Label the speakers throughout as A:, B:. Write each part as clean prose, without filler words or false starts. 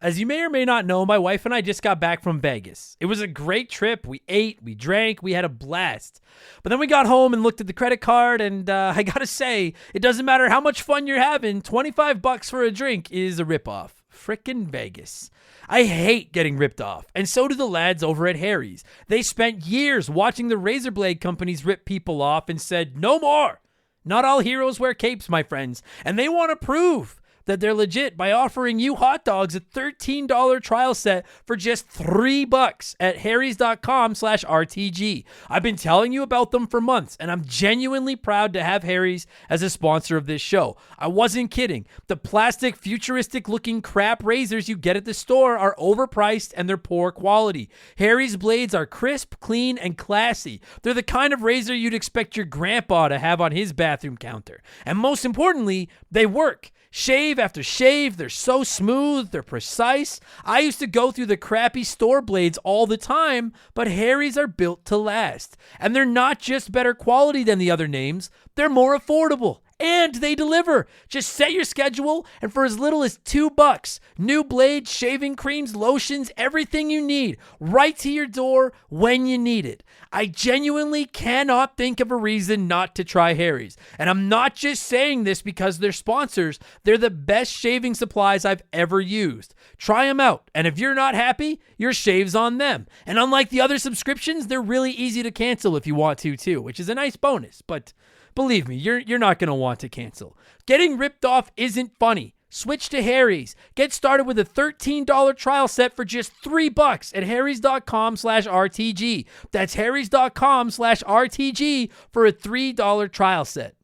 A: As you may or may not know, my wife and I just got back from Vegas. It was a great trip. We ate, we drank, we had a blast. But then we got home and looked at the credit card, and I gotta say, it doesn't matter how much fun you're having, $25 for a drink is a ripoff. Frickin' Vegas. I hate getting ripped off, and so do the lads over at Harry's. They spent years watching the razor blade companies rip people off and said, no more. Not all heroes wear capes, my friends, and they want to prove that they're legit by offering you hot dogs a $13 trial set for just $3 at harrys.com/RTG. I've been telling you about them for months, and I'm genuinely proud to have Harry's as a sponsor of this show. I wasn't kidding. The plastic, futuristic-looking crap razors you get at the store are overpriced and they're poor quality. Harry's blades are crisp, clean, and classy. They're the kind of razor you'd expect your grandpa to have on his bathroom counter. And most importantly, they work. Shave after shave, they're so smooth, they're precise. I used to go through the crappy store blades all the time, but Harry's are built to last. And they're not just better quality than the other names, they're more affordable. And they deliver. Just set your schedule, and for as little as $2, new blades, shaving creams, lotions, everything you need, right to your door when you need it. I genuinely cannot think of a reason not to try Harry's. And I'm not just saying this because they're sponsors. They're the best shaving supplies I've ever used. Try them out, and if you're not happy, your shave's on them. And unlike the other subscriptions, they're really easy to cancel if you want to too, which is a nice bonus, but believe me, you're not going to want to cancel. Getting ripped off isn't funny. Switch to Harry's. Get started with a $13 trial set for just $3 at harrys.com/RTG. That's harrys.com/RTG for a $3 trial set.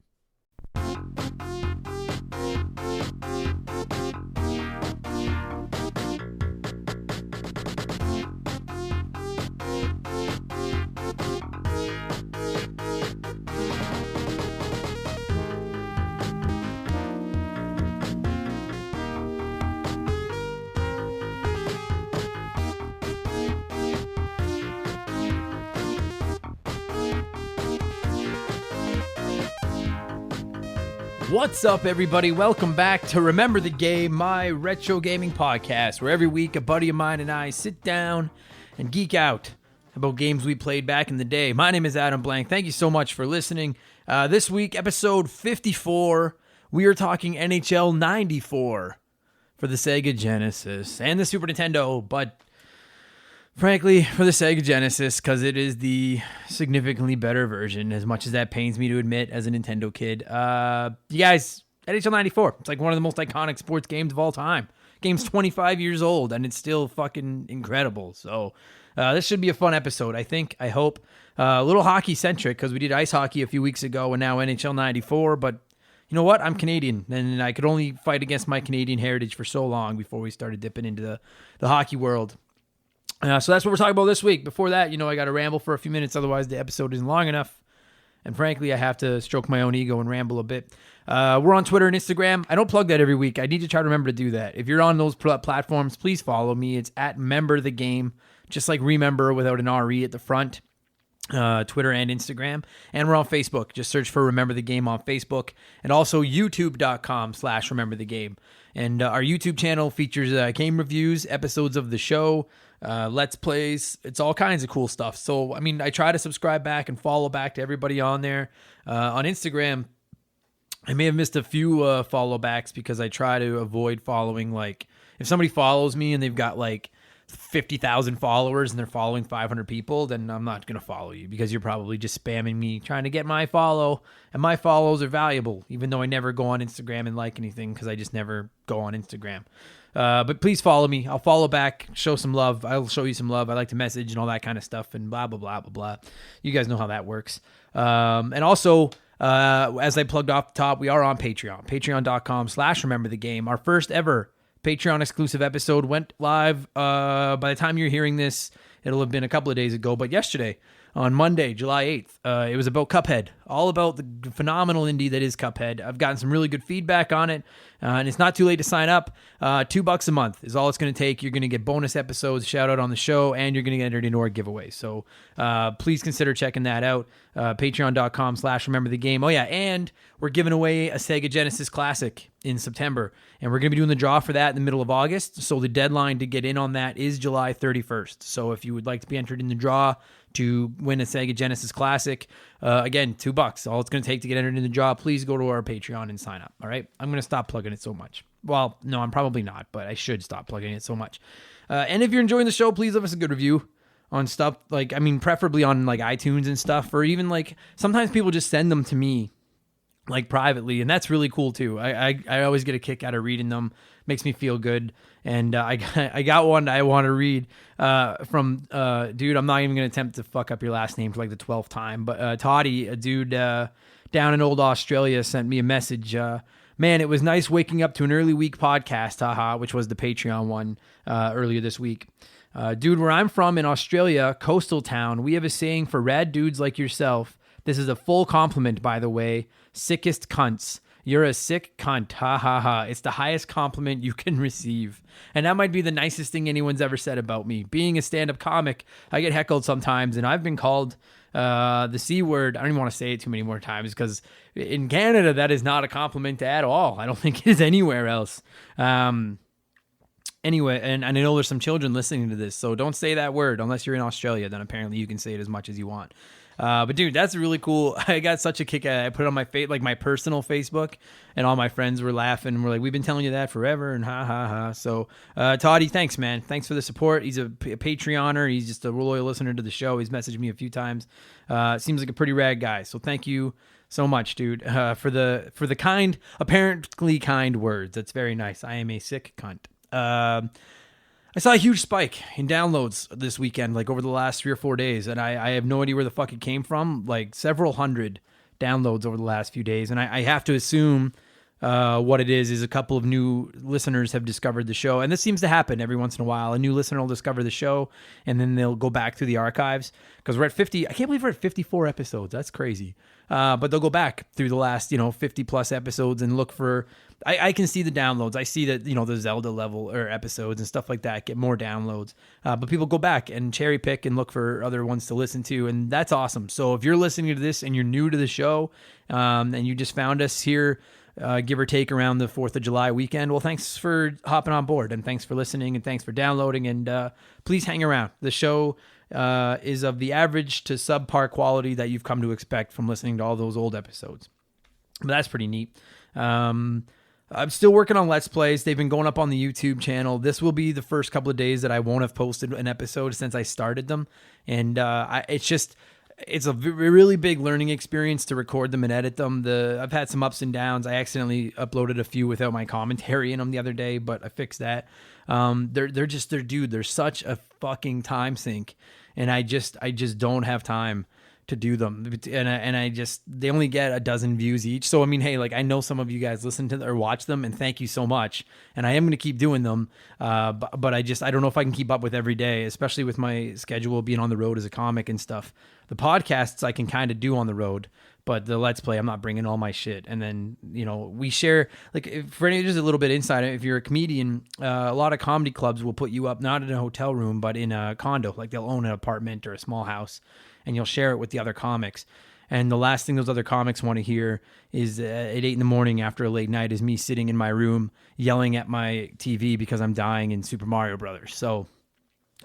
A: What's up, everybody? Welcome back to Remember the Game, my retro gaming podcast, where every week a buddy of mine and I sit down and geek out about games we played back in the day. My name is Adam Blank. Thank you so much for listening. This week, episode 54, we are talking NHL 94 for the Sega Genesis and the Super Nintendo, but frankly, for the Sega Genesis, because it is the significantly better version, as much as that pains me to admit as a Nintendo kid. You guys, NHL 94, it's like one of the most iconic sports games of all time. Game's 25 years old, and it's still fucking incredible. So this should be a fun episode, I think, I hope. A little hockey-centric, because we did ice hockey a few weeks ago, and now NHL 94, but you know what? I'm Canadian, and I could only fight against my Canadian heritage for so long before we started dipping into the hockey world. So that's what we're talking about this week. Before that, I got to ramble for a few minutes, otherwise the episode isn't long enough. And frankly, I have to stroke my own ego and ramble a bit. We're on Twitter and Instagram. I don't plug that every week. I need to try to remember to do that. If you're on those platforms, please follow me. It's at Member the Game, just like Remember without an RE at the front. Twitter and Instagram. And we're on Facebook. Just search for Remember the Game on Facebook. And also youtube.com/Remember the Game. And our YouTube channel features game reviews, episodes of the show, Let's Plays. It's all kinds of cool stuff. So, I try to subscribe back and follow back to everybody on there. On Instagram, I may have missed a few follow backs because I try to avoid following, if somebody follows me and they've got 50,000 followers and they're following 500 people, then I'm not going to follow you because you're probably just spamming me trying to get my follow, and my follows are valuable, even though I never go on Instagram and like anything because I just never go on Instagram. But please follow me. I'll follow back, show some love. I'll show you some love. I like to message and all that kind of stuff and blah, blah, blah, blah, blah. You guys know how that works. And also, as I plugged off the top, we are on Patreon, patreon.com/Remember the Game. Our first ever Patreon exclusive episode went live. By the time you're hearing this, it'll have been a couple of days ago, but yesterday on Monday, July 8th. It was about Cuphead, all about the phenomenal indie that is Cuphead. I've gotten some really good feedback on it, and it's not too late to sign up. $2 a month is all it's going to take. You're going to get bonus episodes, shout out on the show, and you're going to get entered into our giveaway. So please consider checking that out. Patreon.com/rememberthegame. Oh yeah, and we're giving away a Sega Genesis Classic in September, and we're going to be doing the draw for that in the middle of August. So the deadline to get in on that is July 31st. So if you would like to be entered in the draw to win a Sega Genesis Classic, again, $2. All it's going to take to get entered in the draw. Please go to our Patreon and sign up. All right, I'm going to stop plugging it so much. Well, no, I'm probably not, but I should stop plugging it so much. And if you're enjoying the show, please leave us a good review on stuff, like, I mean, preferably on like iTunes and stuff, or even like sometimes people just send them to me like privately, and that's really cool too. I always get a kick out of reading them. Makes me feel good. And I got one I want to read from dude. I'm not even gonna attempt to fuck up your last name for like the 12th time, but Toddy, a dude down in old Australia, sent me a message. Man, it was nice waking up to an early week podcast, haha, which was the Patreon one earlier this week. Dude, where I'm from in Australia, coastal town, we have a saying for rad dudes like yourself. This is a full compliment, by the way. Sickest cunts. You're a sick cunt. Ha ha ha. It's the highest compliment you can receive. And that might be the nicest thing anyone's ever said about me. Being a stand-up comic, I get heckled sometimes, and I've been called the C word. I don't even want to say it too many more times because in Canada, that is not a compliment at all. I don't think it is anywhere else. Anyway, and I know there's some children listening to this, so don't say that word unless you're in Australia. Then apparently you can say it as much as you want. But dude, that's really cool. I got such a kick out of it. I put it on my my personal Facebook, and all my friends were laughing and were like, "We've been telling you that forever," and ha ha ha. So, Toddy, thanks, man. Thanks for the support. He's a Patreoner. He's just a loyal listener to the show. He's messaged me a few times. Seems like a pretty rad guy. So thank you so much, dude, for the kind, apparently kind words. That's very nice. I am a sick cunt. I saw a huge spike in downloads this weekend, like over the last 3 or 4 days, and I have no idea where the fuck it came from. Like several hundred downloads over the last few days, and I have to assume what it is a couple of new listeners have discovered the show, and this seems to happen every once in a while. A new listener will discover the show, and then they'll go back through the archives because we're at 50. I can't believe we're at 54 episodes. That's crazy. But they'll go back through the last 50 plus episodes and look for. I can see the downloads. I see that, the Zelda level or episodes and stuff like that get more downloads. But people go back and cherry pick and look for other ones to listen to. And that's awesome. So if you're listening to this and you're new to the show and you just found us here, give or take around the 4th of July weekend, well, thanks for hopping on board and thanks for listening and thanks for downloading. And please hang around. The show is of the average to subpar quality that you've come to expect from listening to all those old episodes. But that's pretty neat. I'm still working on Let's Plays. They've been going up on the YouTube channel. This will be the first couple of days that I won't have posted an episode since I started them. And it's a really big learning experience to record them and edit them. I've had some ups and downs. I accidentally uploaded a few without my commentary in them the other day, but I fixed that. They're such a fucking time sink. And I just don't have time to do them, and they only get a dozen views each. So I mean, hey, like I know some of you guys listen to or watch them, and thank you so much. And I am going to keep doing them, but I don't know if I can keep up with every day, especially with my schedule being on the road as a comic and stuff. The podcasts I can kind of do on the road, but the Let's Play I'm not bringing all my shit. And then we share, like, for any just a little bit inside. If you're a comedian, a lot of comedy clubs will put you up not in a hotel room but in a condo, like they'll own an apartment or a small house. And you'll share it with the other comics. And the last thing those other comics want to hear is at 8 in the morning after a late night is me sitting in my room yelling at my TV because I'm dying in Super Mario Brothers. So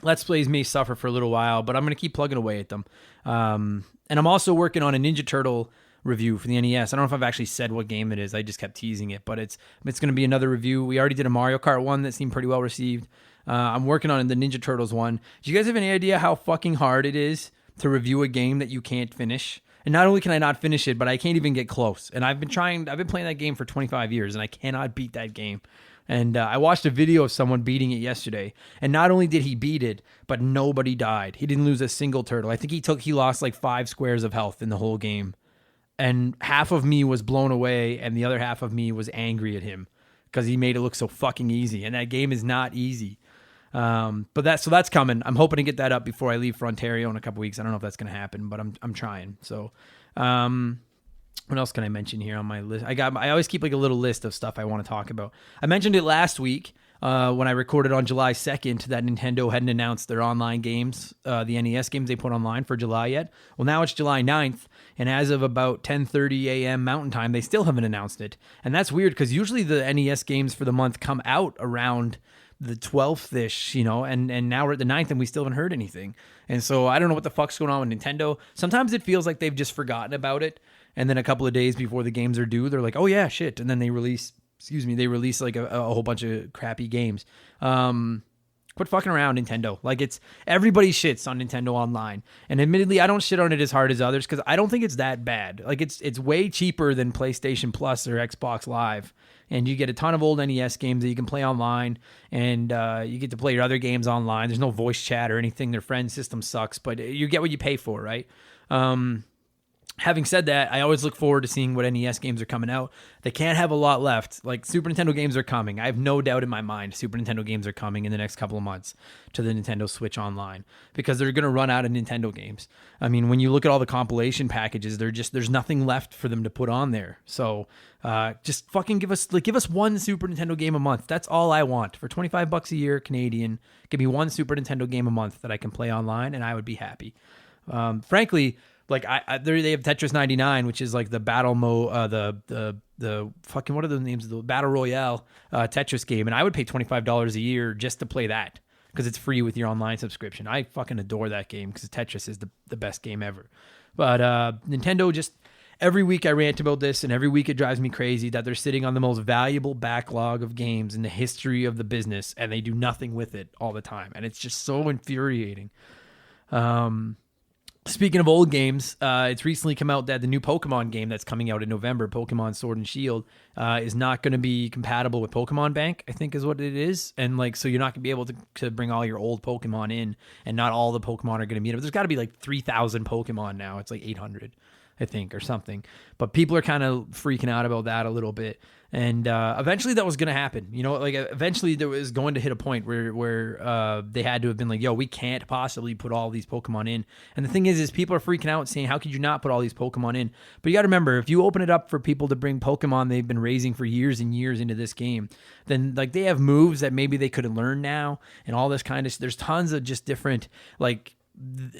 A: Let's Plays may suffer for a little while, but I'm going to keep plugging away at them. And I'm also working on a Ninja Turtle review for the NES. I don't know if I've actually said what game it is. I just kept teasing it, but it's going to be another review. We already did a Mario Kart one that seemed pretty well received. I'm working on the Ninja Turtles one. Do you guys have any idea how fucking hard it is to review a game that you can't finish? And not only can I not finish it, but I can't even get close. And I've been playing that game for 25 years, and I cannot beat that game. And I watched a video of someone beating it yesterday, and not only did he beat it, but nobody died. He didn't lose a single turtle. I think he lost like 5 squares of health in the whole game. And half of me was blown away, and the other half of me was angry at him because he made it look so fucking easy. And that game is not easy. But that's coming. I'm hoping to get that up before I leave for Ontario in a couple weeks. I don't know if that's going to happen, but I'm trying. So, what else can I mention here on my list? I always keep like a little list of stuff I want to talk about. I mentioned it last week when I recorded on July 2nd that Nintendo hadn't announced their online games, the NES games they put online for July yet. Well, now it's July 9th, and as of about 10:30 a.m. Mountain Time, they still haven't announced it. And that's weird because usually the NES games for the month come out around the 12th-ish, and now we're at the 9th and we still haven't heard anything. And so I don't know what the fuck's going on with Nintendo. Sometimes it feels like they've just forgotten about it. And then a couple of days before the games are due, they're like, oh yeah, shit. And then they release like a whole bunch of crappy games. Quit fucking around, Nintendo. Like, everybody shits on Nintendo Online. And admittedly, I don't shit on it as hard as others because I don't think it's that bad. Like, it's way cheaper than PlayStation Plus or Xbox Live. And you get a ton of old NES games that you can play online, and you get to play your other games online. There's no voice chat or anything. Their friend system sucks, but you get what you pay for, right? Having said that, I always look forward to seeing what NES games are coming out. They can't have a lot left. Like, Super Nintendo games are coming. I have no doubt in my mind Super Nintendo games are coming in the next couple of months to the Nintendo Switch Online because they're going to run out of Nintendo games. I mean, when you look at all the compilation packages, there's nothing left for them to put on there. So just fucking give us one Super Nintendo game a month. That's all I want. For $25 a year Canadian, give me one Super Nintendo game a month that I can play online, and I would be happy. Frankly, like they have Tetris 99, which is like the battle mode, the fucking, what are the names of the battle royale Tetris game, and I would pay $25 a year just to play that because it's free with your online subscription. I fucking adore that game because Tetris is the best game ever. But Nintendo, just every week I rant about this, and every week it drives me crazy that they're sitting on the most valuable backlog of games in the history of the business, and they do nothing with it all the time, and it's just so infuriating. Speaking of old games, it's recently come out that the new Pokemon game that's coming out in November, Pokemon Sword and Shield, is not going to be compatible with Pokemon Bank, I think is what it is. And like, so you're not going to be able to bring all your old Pokemon in, and not all the Pokemon are going to be in it. There's got to be like 3,000 Pokemon now. It's like 800, I think, or something. But people are kind of freaking out about that a little bit. And eventually that was going to happen. Like eventually there was going to hit a point where they had to have been like, yo, we can't possibly put all these Pokemon in. And the thing is people are freaking out saying, how could you not put all these Pokemon in? But you got to remember, if you open it up for people to bring Pokemon they've been raising for years and years into this game, then like they have moves that maybe they could learn now and all this kind of, there's tons of just different, like,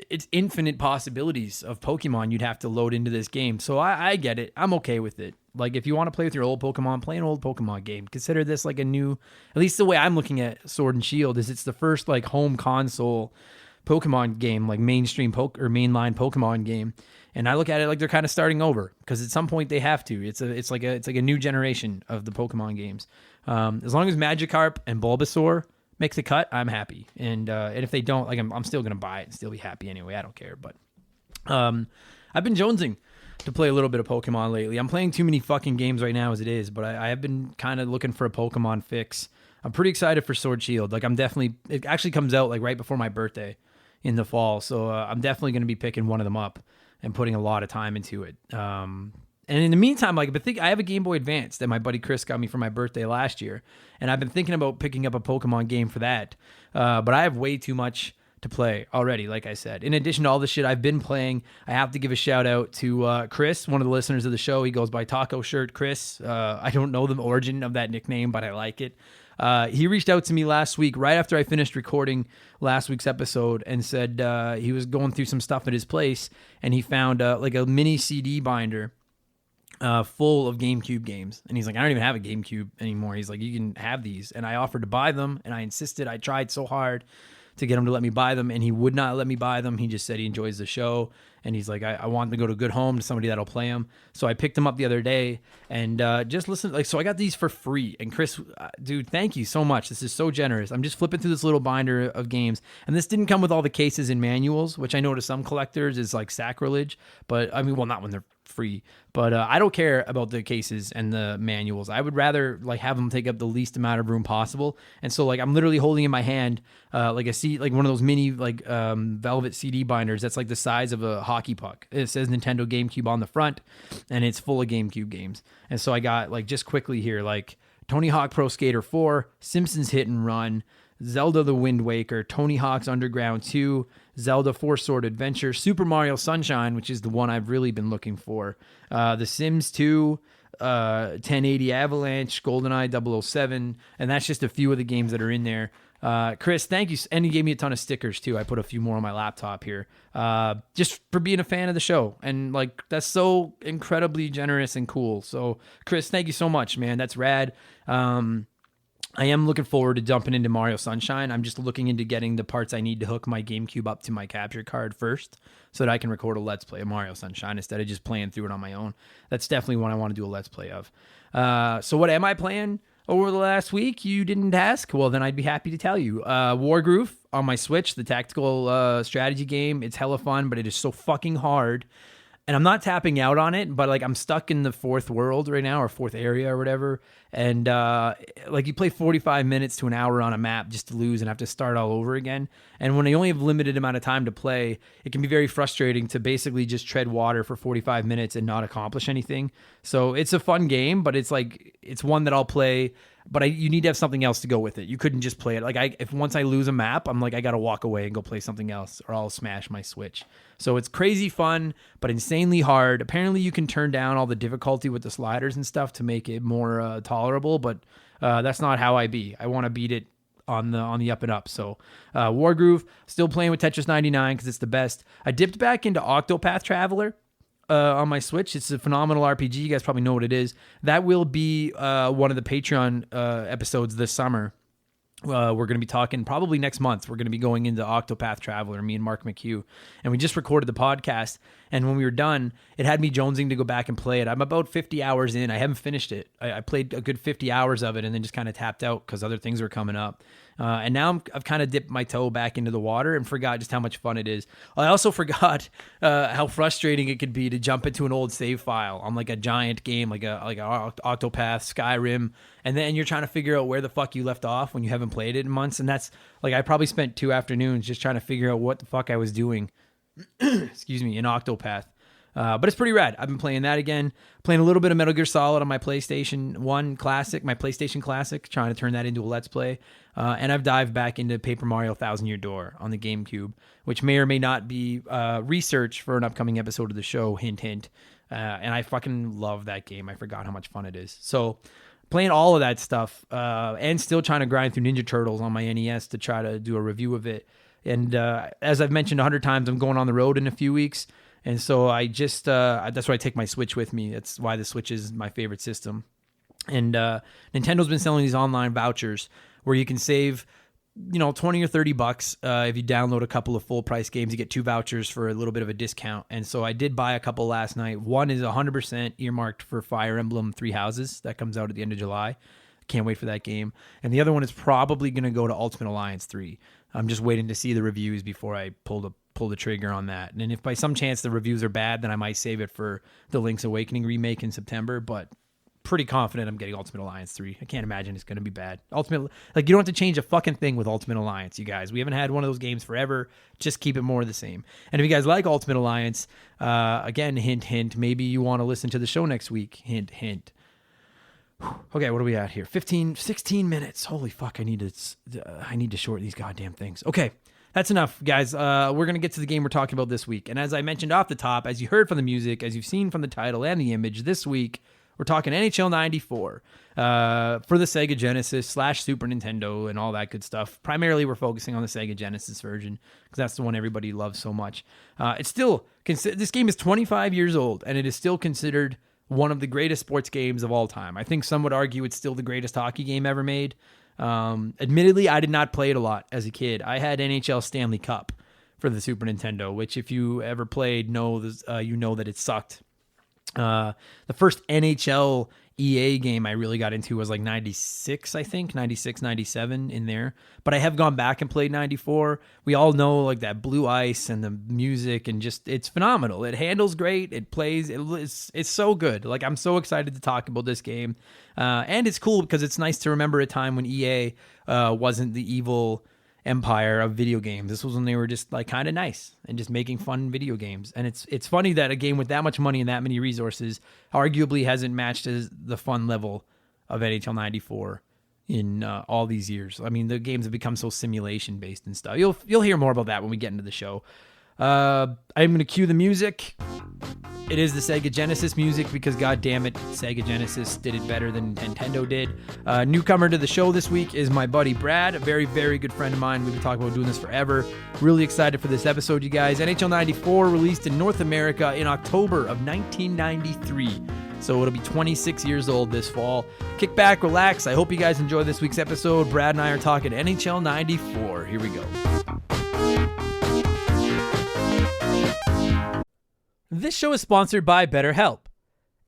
A: it's infinite possibilities of Pokemon you'd have to load into this game. So I get it. I'm okay with it. Like, if you want to play with your old Pokemon, play an old Pokemon game. Consider this like a new, at least the way I'm looking at Sword and Shield is it's the first like home console Pokemon game, like mainstream or mainline Pokemon game. And I look at it like they're kind of starting over because at some point they have to. It's like a new generation of the Pokemon games. As long as Magikarp and Bulbasaur make the cut, I'm happy. And if they don't, like I'm still gonna buy it and still be happy anyway. I don't care. But I've been jonesing to play a little bit of Pokemon lately. I'm playing too many fucking games right now as it is, but I have been kind of looking for a Pokemon fix. I'm pretty excited for Sword Shield. Like it actually comes out like right before my birthday in the fall, so I'm definitely gonna be picking one of them up and putting a lot of time into it. And in the meantime, I have a Game Boy Advance that my buddy Chris got me for my birthday last year, and I've been thinking about picking up a Pokemon game for that. But I have way too much to play already, like I said. In addition to all the shit I've been playing, I have to give a shout out to Chris, one of the listeners of the show. He goes by Taco Shirt Chris. I don't know the origin of that nickname, but I like it. He reached out to me last week, right after I finished recording last week's episode, and said he was going through some stuff at his place, and he found like a mini CD binder full of GameCube games. And he's like, I don't even have a GameCube anymore. He's like, you can have these. And I offered to buy them, and I insisted. I tried so hard to get him to let me buy them, and he would not let me buy them. He just said he enjoys the show, and he's like, I want them to go to a good home, to somebody that'll play them. So I picked them up the other day, and just listen. Like, so I got these for free. And Chris, dude, thank you so much. This is so generous. I'm just flipping through this little binder of games, and this didn't come with all the cases and manuals, which I know to some collectors is like sacrilege. But I mean, well, not when they're free, but I don't care about the cases and the manuals. I would rather like have them take up the least amount of room possible. And so like I'm literally holding in my hand like one of those mini like velvet CD binders that's like the size of a hockey puck. It says Nintendo GameCube on the front, and it's full of GameCube games. And so I got like just quickly here like Tony Hawk Pro Skater 4, Simpsons Hit and Run, Zelda The Wind Waker, Tony Hawk's Underground 2, Zelda Four Sword Adventure, Super Mario Sunshine, which is the one I've really been looking for, The Sims 2, 1080 Avalanche, GoldenEye 007, and that's just a few of the games that are in there. Chris, thank you. And you gave me a ton of stickers too. I put a few more on my laptop here, just for being a fan of the show. And like, that's so incredibly generous and cool. So Chris, thank you so much, man. That's rad. I am looking forward to jumping into Mario Sunshine. I'm just looking into getting the parts I need to hook my GameCube up to my capture card first so that I can record a Let's Play of Mario Sunshine instead of just playing through it on my own. That's definitely one I want to do a Let's Play of. So what am I playing over the last week? You didn't ask? Well, then I'd be happy to tell you. Wargroove on my Switch, the tactical strategy game. It's hella fun, but it is so fucking hard. And I'm not tapping out on it, but like I'm stuck in the fourth world right now, or fourth area or whatever. And like you play 45 minutes to an hour on a map just to lose and have to start all over again. And when you only have limited amount of time to play, it can be very frustrating to basically just tread water for 45 minutes and not accomplish anything. So it's a fun game, but it's like, it's one that I'll play, but you need to have something else to go with it. You couldn't just play it. Like if once I lose a map, I'm like, I got to walk away and go play something else or I'll smash my Switch. So it's crazy fun, but insanely hard. Apparently you can turn down all the difficulty with the sliders and stuff to make it more tolerable, but that's not how I be. I want to beat it on the up and up. So Wargroove, still playing with Tetris 99 because it's the best. I dipped back into Octopath Traveler on my Switch. It's a phenomenal RPG. You guys probably know what it is. That will be one of the Patreon episodes this summer. We're going to be talking probably next month. We're going to be going into Octopath Traveler, me and Mark McHugh. And we just recorded the podcast. And when we were done, it had me jonesing to go back and play it. I'm about 50 hours in. I haven't finished it. I played a good 50 hours of it and then just kind of tapped out because other things were coming up. And now I've kind of dipped my toe back into the water and forgot just how much fun it is. I also forgot how frustrating it could be to jump into an old save file on like a giant game, like a Octopath, Skyrim, and then you're trying to figure out where the fuck you left off when you haven't played it in months. And that's like, I probably spent 2 afternoons just trying to figure out what the fuck I was doing. Excuse me, in Octopath. But it's pretty rad. I've been playing that again, playing a little bit of Metal Gear Solid on my PlayStation 1 Classic, my PlayStation Classic, trying to turn that into a Let's Play. And I've dived back into Paper Mario Thousand Year Door on the GameCube, which may or may not be research for an upcoming episode of the show, hint, hint. And I fucking love that game. I forgot how much fun it is. So playing all of that stuff and still trying to grind through Ninja Turtles on my NES to try to do a review of it. And as I've mentioned 100 times, I'm going on the road in a few weeks. And so I just, that's why I take my Switch with me. That's why the Switch is my favorite system. And Nintendo's been selling these online vouchers where you can save, 20 or $30 if you download a couple of full price games. You get 2 vouchers for a little bit of a discount. And so I did buy a couple last night. One is 100% earmarked for Fire Emblem Three Houses. That comes out at the end of July. Can't wait for that game. And the other one is probably going to go to Ultimate Alliance 3. I'm just waiting to see the reviews before I pull the trigger on that. And if by some chance the reviews are bad, then I might save it for the Link's Awakening remake in September, but pretty confident I'm getting Ultimate Alliance 3. I can't imagine it's going to be bad. You don't have to change a fucking thing with Ultimate Alliance, you guys. We haven't had one of those games forever. Just keep it more of the same. And if you guys like Ultimate Alliance, again, hint, hint, maybe you want to listen to the show next week. Hint, hint. Okay, what are we at here? 16 minutes. Holy fuck, I need to shorten these goddamn things. Okay, that's enough, guys. We're going to get to the game we're talking about this week. And as I mentioned off the top, as you heard from the music, as you've seen from the title and the image, this week, we're talking NHL 94 for the Sega Genesis / Super Nintendo and all that good stuff. Primarily, we're focusing on the Sega Genesis version because that's the one everybody loves so much. It's still, this game is 25 years old, and it is still considered one of the greatest sports games of all time. I think some would argue it's still the greatest hockey game ever made. Admittedly, I did not play it a lot as a kid. I had NHL Stanley Cup for the Super Nintendo, which if you ever played, you know that it sucked. The first NHL EA game I really got into was like 96, I think, 96, 97 in there. But I have gone back and played 94. We all know like that blue ice and the music and just, it's phenomenal. It handles great. It plays, it's so good. Like I'm so excited to talk about this game. And it's cool because it's nice to remember a time when EA wasn't the evil empire of video games. This was when they were just like kind of nice and just making fun video games. And it's funny that a game with that much money and that many resources arguably hasn't matched the fun level of NHL 94 in all these years. I mean, the games have become so simulation based and stuff. You'll hear more about that when we get into the show. I'm going to cue the music. It is the Sega Genesis music because, god damn it, Sega Genesis did it better than Nintendo did. Newcomer to the show this week is my buddy Brad, a very, very good friend of mine. We've been talking about doing this forever. Really excited for this episode, you guys. NHL 94 released in North America in October of 1993. So it'll be 26 years old this fall. Kick back, relax. I hope you guys enjoy this week's episode. Brad and I are talking NHL 94. Here we go. This show is sponsored by BetterHelp.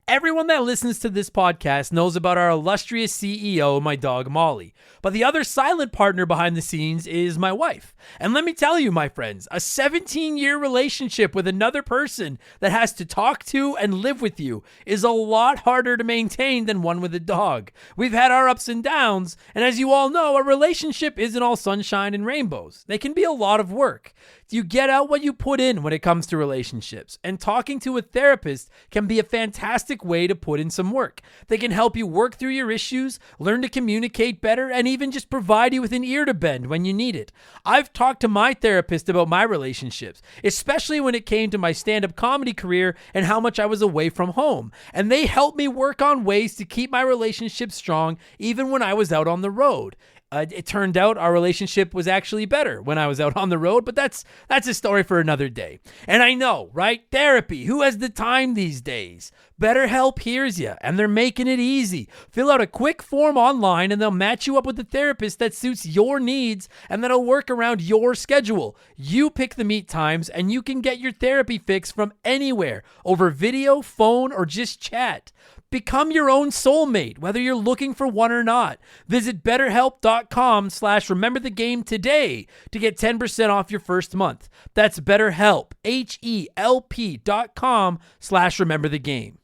A: Everyone that listens to this podcast knows about our illustrious CEO, my dog Molly. But the other silent partner behind the scenes is my wife. And let me tell you, my friends, a 17-year relationship with another person that has to talk to and live with you is a lot harder to maintain than one with a dog. We've had our ups and downs, and as you all know, a relationship isn't all sunshine and rainbows. They can be a lot of work. You get out what you put in when it comes to relationships, and talking to a therapist can be a fantastic way to put in some work. They can help you work through your issues, learn to communicate better, and even just provide you with an ear to bend when you need it. I've talked to my therapist about my relationships, especially when it came to my stand-up comedy career and how much I was away from home, and they helped me work on ways to keep my relationship strong even when I was out on the road. It turned out our relationship was actually better when I was out on the road, but that's a story for another day. And I know, right? Therapy. Who has the time these days? BetterHelp hears you, and they're making it easy. Fill out a quick form online, and they'll match you up with a therapist that suits your needs, and that'll work around your schedule. You pick the meet times, and you can get your therapy fix from anywhere, over video, phone, or just chat. Become your own soulmate, whether you're looking for one or not. Visit BetterHelp.com/rememberthegame today to get 10% off your first month. That's BetterHelp, HELP.com/rememberthegame.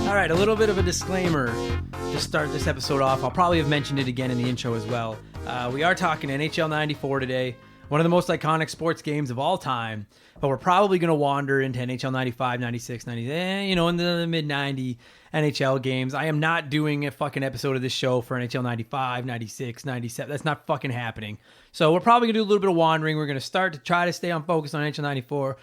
A: All right, a little bit of a disclaimer to start this episode off. I'll probably have mentioned it again in the intro as well. We are talking NHL 94 today, one of the most iconic sports games of all time, but we're probably going to wander into NHL 95, 96, 90, in the mid-90 NHL games. I am not doing a fucking episode of this show for NHL 95, 96, 97. That's not fucking happening. So we're probably going to do a little bit of wandering. We're going to start to try to stay on focus on NHL 94.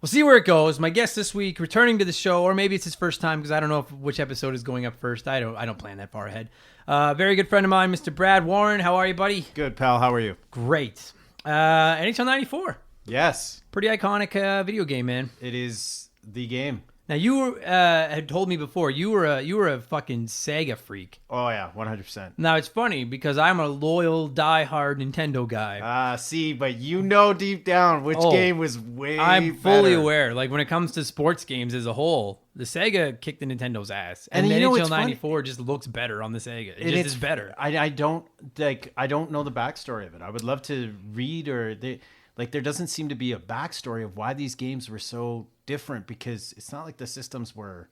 A: We'll see where it goes. My guest this week, returning to the show, or maybe it's his first time because I don't know which episode is going up first. I don't plan that far ahead. Very good friend of mine, Mr. Brad Warren. How are you, buddy?
B: Good, pal. How are you?
A: Great. NHL 94.
B: Yes.
A: Pretty iconic video game, man.
B: It is the game.
A: Now, you had told me before you were a fucking Sega freak.
B: Oh, yeah, 100%.
A: Now, it's funny because I'm a loyal, die-hard Nintendo guy.
B: See, but you know deep down which game was way
A: I'm fully
B: better.
A: aware. Like, when it comes to sports games as a whole, the Sega kicked the Nintendo's ass. And
B: you know,
A: NHL
B: it's
A: 94
B: funny.
A: just looks better on the Sega. It
B: And
A: just is better.
B: I don't know the backstory of it. I would love to read there doesn't seem to be a backstory of why these games were so different because it's not like the systems were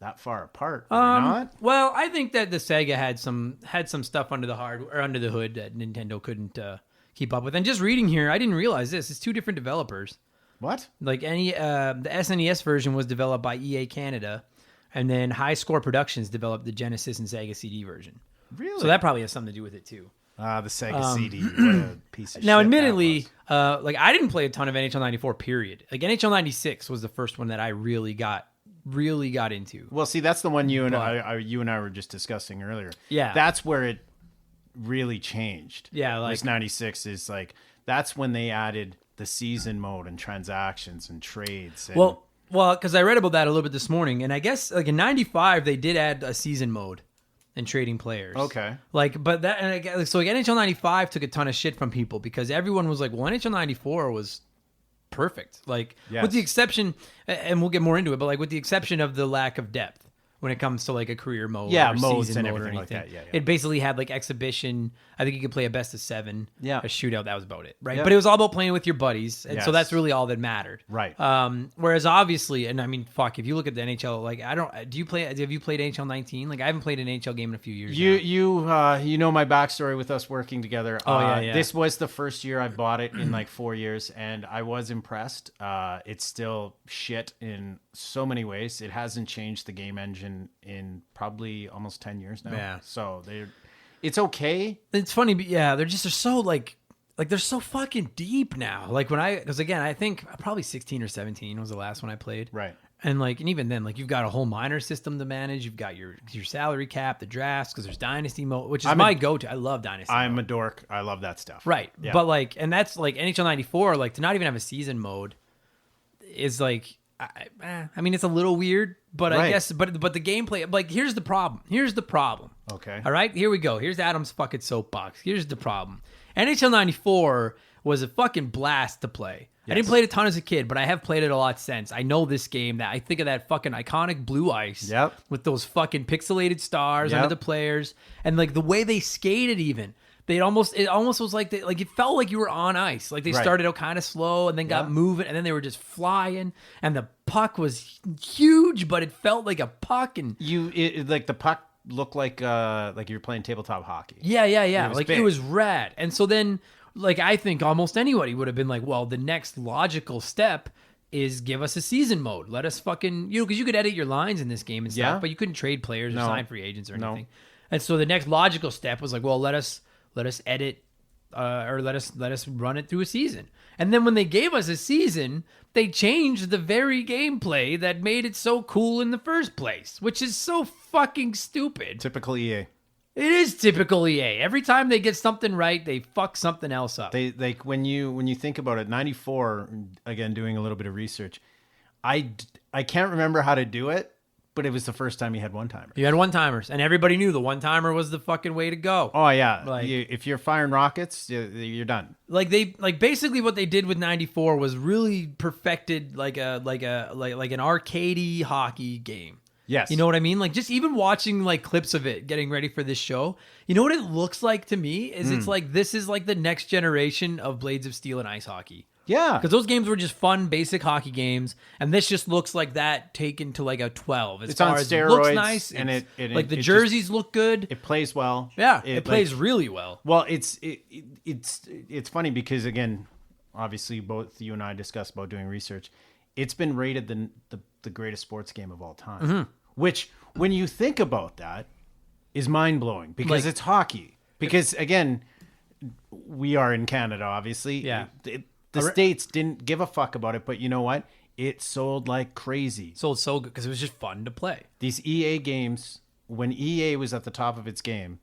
B: that far apart. Are they not?
A: Well, I think that the Sega had some stuff under the hood that Nintendo couldn't keep up with. And just reading here, I didn't realize this. It's two different developers.
B: What?
A: Like the SNES version was developed by EA Canada, and then High Score Productions developed the Genesis and Sega CD version.
B: Really?
A: So that probably has something to do with it too.
B: The Sega CD. What a piece of shit.
A: Now, admittedly, I didn't play a ton of NHL 94, period. Like, NHL 96 was the first one that I really got into.
B: Well, see, that's the one you and I were just discussing earlier.
A: Yeah.
B: That's where it really changed.
A: Yeah, like...
B: This 96 is like, that's when they added the season mode and transactions and trades. And...
A: Well, because I read about that a little bit this morning, and I guess, like, in 95, they did add a season mode. And trading players.
B: Okay.
A: NHL 95 took a ton of shit from people because everyone was like, well, NHL 94 was perfect. Like,
B: yes.
A: With the exception, and we'll get more into it, but like with the exception of the lack of depth. when it comes to like a career mode, or
B: modes
A: season
B: and
A: mode or
B: everything
A: anything.
B: like that. Yeah.
A: It basically had like exhibition. I think you could play a best of 7,
B: Yeah.
A: a shootout. That was about it, right?
B: Yeah.
A: But it was all about playing with your buddies, and so
B: Yes.
A: that's really all that mattered,
B: Right.
A: Whereas obviously, and I mean, fuck, if you look at the NHL, like I don't, do you play? Have you played NHL 19? Like I haven't played an NHL game in a few years.
B: You know my backstory with us working together.
A: Oh, yeah.
B: This was the first year I bought it in like 4 years, and I was impressed. It's still shit in so many ways. It hasn't changed the game engine in probably almost 10 years now.
A: Yeah.
B: So it's okay.
A: It's funny, but yeah, they're so like they're so fucking deep now. Like because again, I think probably 16 or 17 was the last one I played.
B: Right.
A: And like, and even then, like you've got a whole minor system to manage. You've got your salary cap, the drafts, because there's dynasty mode, which is my go-to. I love dynasty.
B: I'm
A: mode.
B: a dork. I love that stuff.
A: Right.
B: Yeah.
A: But like, and that's like NHL 94. Like to not even have a season mode is like, I mean, it's a little weird, but I
B: Right.
A: guess, but the gameplay. Like, here's the problem.
B: Okay.
A: All right, here we go. Here's Adam's fucking soapbox. Here's the problem. NHL 94 was a fucking blast to play. I didn't play it a ton as a kid, but I have played it a lot since. I know this game. That I think of that fucking iconic blue ice with those fucking pixelated stars under the players, and like the way they skated even. It almost was like it felt like you were on ice. Like they started out kind of slow and then got moving, and then they were just flying, and the puck was huge, but it felt like a puck, and
B: like the puck looked like you're playing tabletop hockey.
A: Yeah. It
B: It
A: was rad. And so then, like, I think almost anybody would have been like, well, the next logical step is give us a season mode. Let us fucking, because you could edit your lines in this game and stuff, but you couldn't trade players or sign free agents or anything. And so the next logical step was like, well, let us edit or let us run it through a season. And then when they gave us a season, they changed the very gameplay that made it so cool in the first place, which is so fucking stupid.
B: Typical EA.
A: It is typical EA. Every time they get something right, they fuck something else up.
B: They like when you think about it, 94, again doing a little bit of research. I can't remember how to do it, but it was the first time you had one-timers.
A: You had one-timers, and everybody knew the one-timer was the fucking way to go.
B: Oh yeah,
A: Like-
B: if you're firing rockets, you're done.
A: Like basically what they did with 94 was really perfected like an arcadey hockey game.
B: Yes.
A: You know what I mean? Like just even watching like clips of it getting ready for this show, you know what it looks like to me is it's like this is like the next generation of Blades of Steel and ice hockey.
B: Yeah.
A: Because those games were just fun, basic hockey games, and this just looks like that taken to like a 12.
B: It's on
A: It
B: steroids,
A: looks nice,
B: and
A: it's-
B: it
A: like the
B: just-
A: jerseys look good.
B: It plays well.
A: Yeah, it plays really well.
B: Well, it's funny because again, obviously both you and I discussed about doing research. It's been rated the greatest sports game of all time, which when you think about that is mind blowing because
A: Like-
B: it's hockey. Because again, we are in Canada, obviously.
A: Yeah.
B: The States didn't give a fuck about it, but you know what? It sold like crazy.
A: Sold so good because it was just fun to play.
B: These EA games, when EA was at the top of its game,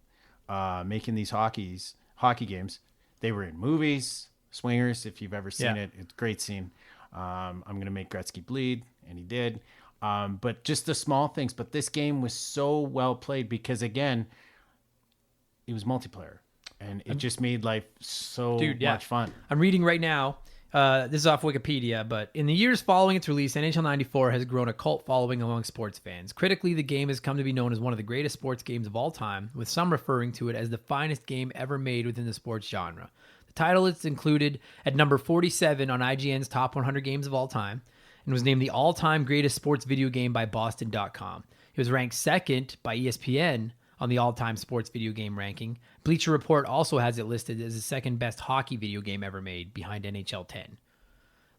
B: making these hockey games, they were in movies. Swingers, if you've ever seen it, it's a great scene. I'm going to make Gretzky bleed, and he did. But just the small things. But this game was so well played because, again, it was multiplayer. And it just made life so much fun.
A: I'm reading right now. This is off Wikipedia, but in the years following its release, NHL 94 has grown a cult following among sports fans. Critically, the game has come to be known as one of the greatest sports games of all time, with some referring to it as the finest game ever made within the sports genre. The title is included at number 47 on IGN's top 100 games of all time and was named the all-time greatest sports video game by Boston.com. It was ranked second by ESPN on the all-time sports video game ranking. Bleacher Report also has it listed as the second best hockey video game ever made, behind NHL 10.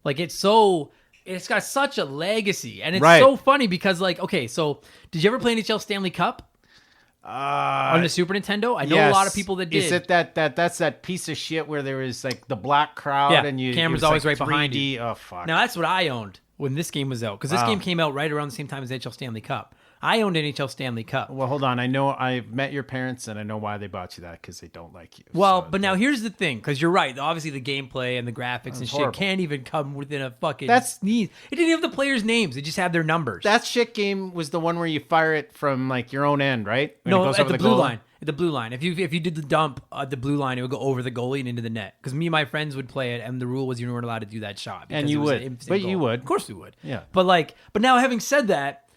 A: Like, it's got such a legacy, and it's so funny because, like, okay, so did you ever play NHL Stanley Cup on the Super Nintendo? I know a lot of people that did.
B: Is it that's that piece of shit where there was like the black crowd and you
A: camera's
B: it was
A: always
B: like
A: right behind
B: 3D?
A: you.
B: Oh fuck!
A: Now that's what I owned when this game was out, because this game came out right around the same time as NHL Stanley Cup. I owned NHL Stanley Cup.
B: Well, hold on. I know I've met your parents, and I know why they bought you that, because they don't like you.
A: Well,
B: So,
A: but now here's the thing, because you're right. Obviously, the gameplay and the graphics and shit
B: horrible.
A: can't even come within a fucking
B: That's-
A: sneeze. It didn't have the players' names. It just had their numbers.
B: that shit game was the one where you fire it from like your own end, right? When it
A: No,
B: goes
A: at
B: over
A: the blue
B: goal?
A: line. At the blue line. If you did the dump at the blue line, it would go over the goalie and into the net. Because me and my friends would play it, and the rule was you weren't allowed to do that shot.
B: And
A: because
B: you
A: it was
B: would.
A: an instant
B: But you
A: goal.
B: would.
A: Of course we would.
B: Yeah.
A: But now having said that,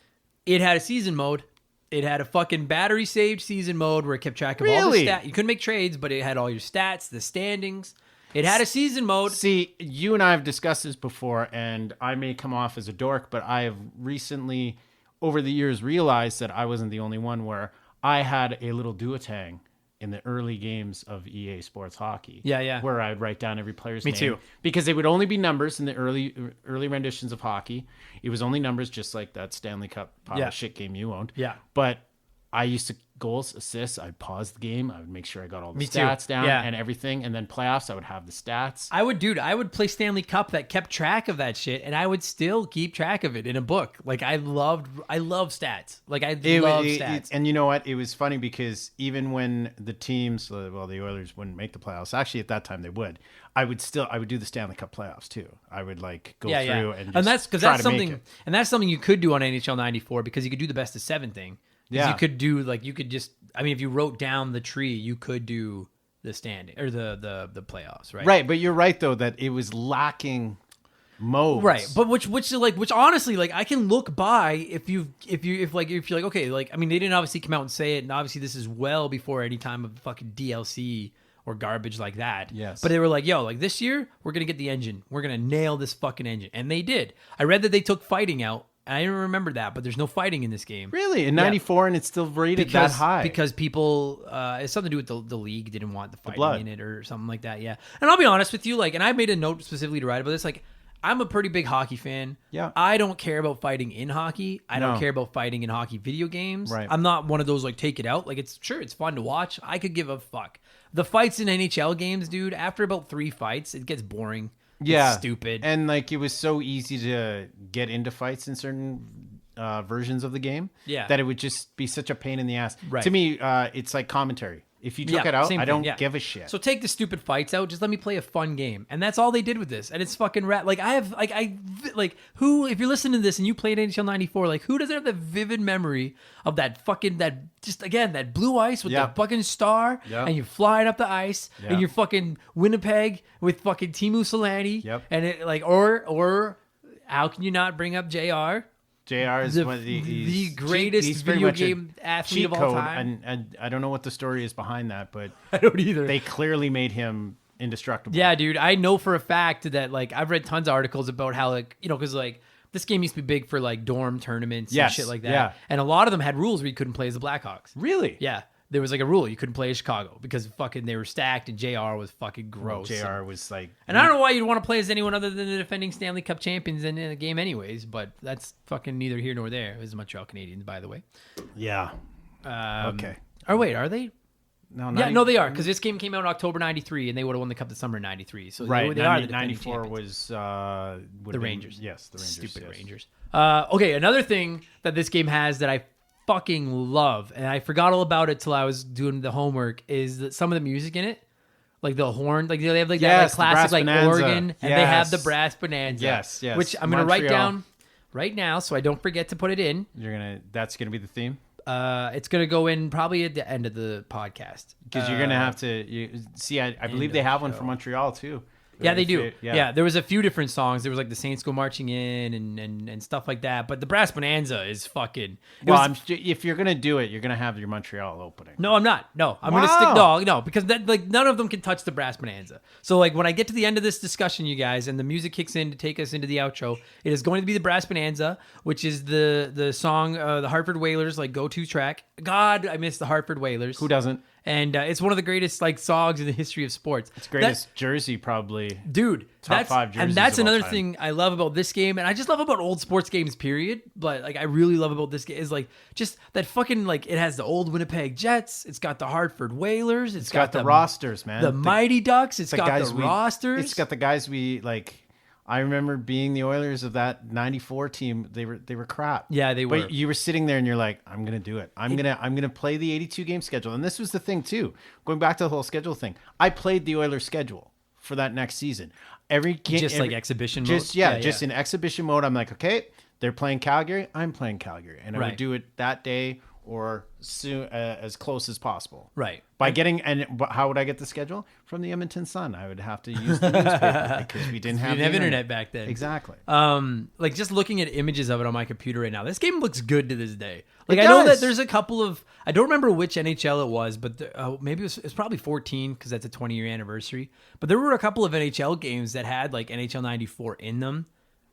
A: It had a season mode. It had a fucking battery saved season mode where it kept track of all the stats. You couldn't make trades, but it had all your stats, the standings. It had a season mode.
B: See, you and I have discussed this before, and I may come off as a dork, but I have recently, over the years, realized that I wasn't the only one where I had a little duotang in the early games of EA Sports Hockey.
A: Yeah.
B: Where I would write down every player's name.
A: Me too.
B: Because they would only be numbers in the early renditions of hockey. It was only numbers, just like that Stanley Cup pile of shit game you owned.
A: Yeah.
B: But I used to goals, assists. I'd pause the game. I would make sure I got all the
A: Me
B: stats
A: too.
B: down
A: Yeah.
B: and everything. And then playoffs, I would have the stats.
A: I would play Stanley Cup that kept track of that shit, and I would still keep track of it in a book. Like I love stats. Like I love stats.
B: And you know what? It was funny because even when the teams, well, the Oilers wouldn't make the playoffs. Actually, at that time they would. I would do the Stanley Cup playoffs too. I would like go through and just
A: that's something, and that's something you could do on NHL '94 because you could do the best of 7 thing. Yeah, you could do if you wrote down the tree, you could do the standing or the playoffs, right?
B: Right, but you're right though that it was lacking modes.
A: Right, but which honestly, like I can look by if you're like okay, like I mean they didn't obviously come out and say it, and obviously this is well before any time of fucking DLC or garbage like that.
B: Yes.
A: But they were like, yo, like this year we're gonna get the engine, we're gonna nail this fucking engine, and they did. I read that they took fighting out. I didn't remember that, but there's no fighting in this game.
B: Really? In 94 and it's still rated that high?
A: Because people, it's something to do with the league didn't want the fighting in it or something like that, yeah. And I'll be honest with you, like, and I made a note specifically to write about this, like, I'm a pretty big hockey fan.
B: Yeah.
A: I don't care about fighting in hockey. I don't care about fighting in hockey video games.
B: Right.
A: I'm not one of those, like, take it out. Like, it's fun to watch. I could give a fuck. The fights in NHL games, dude, after about 3 fights, it gets boring.
B: Yeah.
A: It's stupid.
B: And, like, it was so easy to get into fights in certain versions of the game that it would just be such a pain in the ass.
A: Right.
B: To me, it's like commentary. If you took it out, I don't give a shit.
A: So take the stupid fights out. Just let me play a fun game, and that's all they did with this. And it's fucking like I have like who, if you're listening to this and you played NHL '94, like who doesn't have the vivid memory of that blue ice with the fucking star, and you're flying up the ice, and you're fucking Winnipeg with fucking Teemu Selanne, and it like or how can you not bring up JR?
B: JR is one of
A: the greatest video game athlete of all time.
B: And I don't know what the story is behind that, but
A: I don't either.
B: They clearly made him indestructible.
A: Yeah, dude. I know for a fact that, like, I've read tons of articles about how, like, you know, because, like, this game used to be big for, like, dorm tournaments and shit like that. Yeah. And a lot of them had rules where you couldn't play as the Blackhawks.
B: Really?
A: Yeah. There was like a rule you couldn't play as Chicago because fucking they were stacked and JR was fucking gross.
B: JR was like,
A: and I don't know why you'd want to play as anyone other than the defending Stanley Cup champions in a game, anyways. But that's fucking neither here nor there. It was Montreal Canadiens, by the way.
B: Yeah. Okay.
A: Oh wait, are they?
B: No,
A: no, they are because this game came out in October '93, and they would have won the cup the summer '93. So
B: right,
A: they are the
B: '94 was
A: the Rangers.
B: Yes, the Rangers.
A: Stupid Rangers. Okay, another thing that this game has that I fucking love, and I forgot all about it till I was doing the homework, is that some of the music in it, like the horn, like they have like that like classic like
B: bonanza.
A: Organ, and they have the brass bonanza.
B: Yes,
A: which I'm gonna write down right now so I don't forget to put it in.
B: That's gonna be the theme.
A: It's gonna go in probably at the end of the podcast
B: because you're gonna have to see. I believe they have one from Montreal too.
A: Yeah, they do. Yeah, there was a few different songs. There was like the Saints Go Marching In and stuff like that. But the Brass Bonanza is fucking...
B: if you're going to do it, you're going to have your Montreal opening.
A: No, I'm not. No, I'm going to stick... No, because that, like none of them can touch the Brass Bonanza. So like when I get to the end of this discussion, you guys, and the music kicks in to take us into the outro, it is going to be the Brass Bonanza, which is the song, the Hartford Whalers, like go-to track. God, I miss the Hartford Whalers.
B: Who doesn't?
A: And it's one of the greatest like songs in the history of sports.
B: It's greatest jersey probably.
A: Dude,
B: top 5 jerseys.
A: And that's another thing I love about this game, and I just love about old sports games, period. But like I really love about this game is like just that fucking like it has the old Winnipeg Jets, it's got the Hartford Whalers, it's got the rosters, man. The Mighty Ducks, it's got the rosters.
B: It's got the guys we like. I remember being the Oilers of that '94 team. They were crap.
A: Yeah, they were.
B: But you were sitting there and you're like, I'm gonna do it. I'm gonna play the 82 game schedule. And this was the thing too. Going back to the whole schedule thing, I played the Oilers schedule for that next season. Every game,
A: like exhibition mode.
B: Just in exhibition mode. I'm like, okay, they're playing Calgary. I'm playing Calgary, and I would do it that day or soon as close as possible.
A: Right.
B: By getting, but how would I get the schedule? From the Edmonton Sun. I would have to use the newspaper because we didn't have
A: internet back then.
B: Exactly.
A: Like just looking at images of it on my computer right now, this game looks good to this day. Like
B: It
A: I know
B: does.
A: that there's a couple of, I don't remember which NHL it was, but maybe it's probably 14 because that's a 20-year anniversary. But there were a couple of NHL games that had like NHL 94 in them.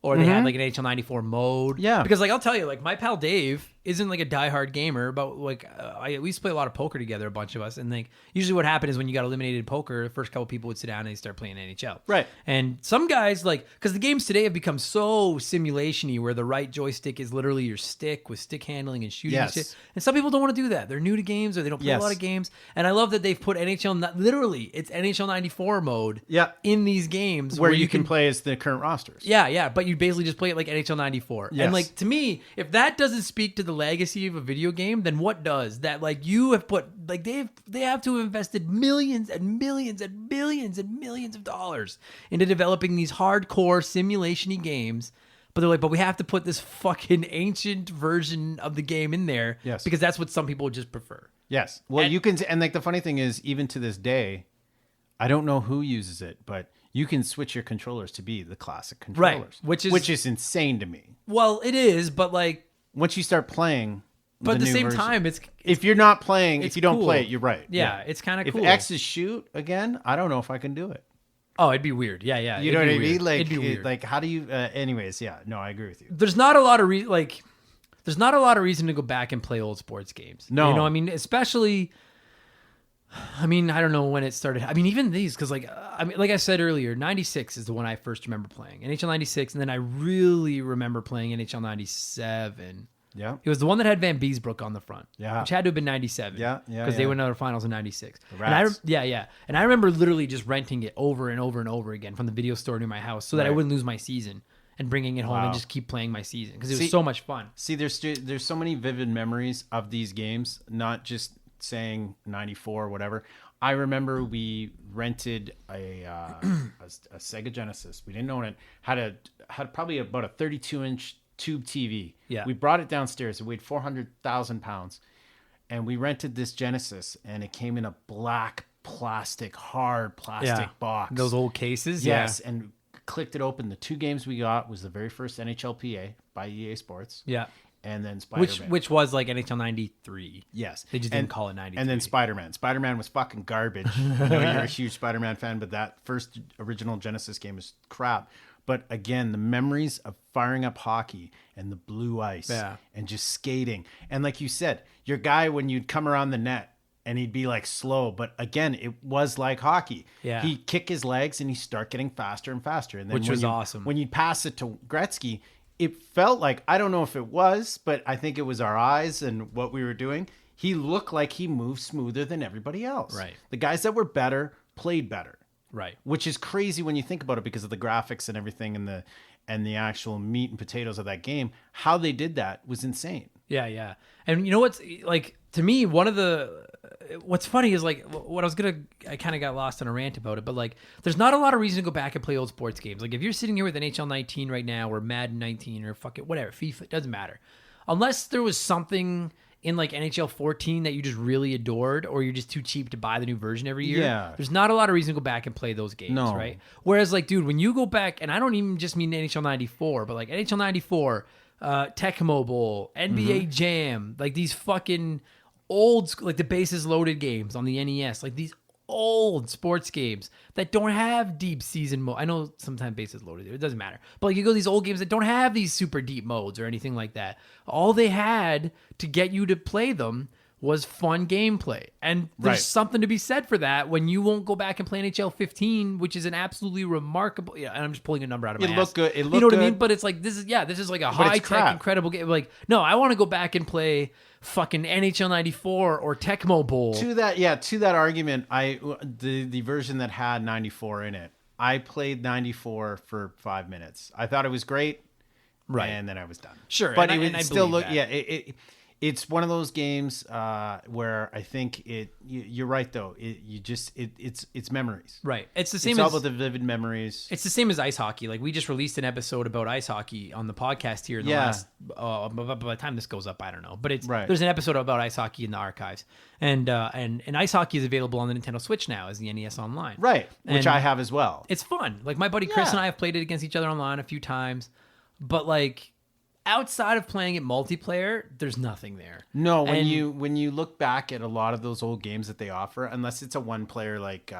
A: Or they had like an NHL 94 mode.
B: Yeah.
A: Because like I'll tell you, like my pal Dave isn't like a diehard gamer, but like we used to play a lot of poker together, a bunch of us. And like usually what happened is when you got eliminated in poker, the first couple people would sit down and they start playing NHL.
B: Right.
A: And some guys like, because the games today have become so simulation-y where the right joystick is literally your stick with stick handling and shooting
B: Yes.
A: and shit. And some people don't want to do that. They're new to games or they don't play a lot of games. And I love that they've put literally it's NHL 94 mode in these games.
B: Where you can play as the current rosters.
A: Yeah, but you basically just play it like NHL 94.
B: Yes.
A: And like to me, if that doesn't speak to the legacy of a video game, then what does? That like you have put like they have to have invested millions and millions and billions and millions of dollars into developing these hardcore simulation-y games. But they're like, but we have to put this fucking ancient version of the game in there because that's what some people just prefer.
B: Yes. Well, you can, and like the funny thing is, even to this day, I don't know who uses it, but you can switch your controllers to be the classic controllers,
A: right?
B: Which is insane to me.
A: Well, it is, but like
B: once you start playing,
A: but at the same
B: version,
A: time, it's
B: if you're not playing, if you don't
A: cool.
B: play it, you're right.
A: Yeah, it's kind of cool.
B: If X is shoot again, I don't know if I can do it.
A: Oh, it'd be weird. Yeah.
B: You know what I mean? Like,
A: it'd be weird.
B: Like, how do you? Anyways, yeah. No, I agree with you.
A: There's not a lot of there's not a lot of reason to go back and play old sports games.
B: No,
A: you know, I mean, especially. I mean, I don't know when it started. I mean, even these, because like, I mean, like I said earlier, 96 is the one I first remember playing. NHL 96, and then I really remember playing NHL 97.
B: Yeah.
A: It was the one that had Van Beesbrook on the front.
B: Yeah.
A: Which had to have been 97.
B: Yeah.
A: Because they went to the finals in 96.
B: The Rats.
A: And I remember literally just renting it over and over and over again from the video store near my house so that I wouldn't lose my season and bringing it home and just keep playing my season because it was so much fun.
B: See, there's so many vivid memories of these games, not just saying 94 or whatever. I remember we rented a Sega Genesis. We didn't own it. Had probably about a 32-inch tube TV.
A: Yeah.
B: We brought it downstairs. It weighed 400,000 pounds. And we rented this Genesis, and it came in a black hard plastic box.
A: Those old cases?
B: Yes, and clicked it open. The two games we got was the very first NHLPA by EA Sports.
A: Yeah.
B: And then Spider-Man.
A: Which was like NHL 93.
B: Yes.
A: They just didn't call it 93.
B: And then Spider-Man. Spider-Man was fucking garbage. I know you're a huge Spider-Man fan, but that first original Genesis game is crap. But again, the memories of firing up hockey and the blue ice and just skating. And like you said, your guy, when you'd come around the net and he'd be like slow, but again, it was like hockey.
A: Yeah.
B: He'd kick his legs and he'd start getting faster and faster. And then
A: which was awesome.
B: When you'd pass it to Gretzky, it felt like, I don't know if it was, but I think it was our eyes and what we were doing. He looked like he moved smoother than everybody else.
A: Right.
B: The guys that were better played better.
A: Right.
B: Which is crazy when you think about it because of the graphics and everything and the actual meat and potatoes of that game. How they did that was insane.
A: Yeah. And you know what's like, to me, what's funny is like I kind of got lost on a rant about it, but like there's not a lot of reason to go back and play old sports games. Like if you're sitting here with NHL 19 right now or Madden 19 or fuck it, whatever, FIFA, it doesn't matter. Unless there was something in like NHL 14 that you just really adored or you're just too cheap to buy the new version every year.
B: Yeah.
A: There's not a lot of reason to go back and play those games, right? Whereas like, dude, when you go back, and I don't even just mean NHL 94, but like NHL 94, Tecmo Bowl, NBA Jam, like these fucking old, like the bases loaded games on the NES, like these old sports games that don't have deep season mode. I know sometimes bases loaded, it doesn't matter. But like you go to these old games that don't have these super deep modes or anything like that. All they had to get you to play them was fun gameplay. And there's something to be said for that when you won't go back and play NHL 15, which is an absolutely remarkable, and I'm just pulling a number out of my ass.
B: It looked good.
A: You know what I mean? But it's like, this is like a high-tech, incredible game. Like, no, I want to go back and play fucking NHL 94 or Tecmo Bowl.
B: To that argument, the version that had 94 in it, I played 94 for 5 minutes. I thought it was great. Right. And then I was done.
A: Sure.
B: But
A: it
B: still look, It's one of those games where I think you're right though. It's memories.
A: Right. It's the same
B: It's all
A: as
B: about the vivid memories.
A: it's the same as ice hockey. Like we just released an episode about ice hockey on the podcast here in the last. By the time this goes up, I don't know. But there's an episode about ice hockey in the archives, and ice hockey is available on the Nintendo Switch now as the NES Online.
B: Right, which
A: And
B: I have as well.
A: It's fun. Like my buddy Chris and I have played it against each other online a few times, but like outside of playing it multiplayer, there's nothing there.
B: No, when you look back at a lot of those old games that they offer, unless it's a one player like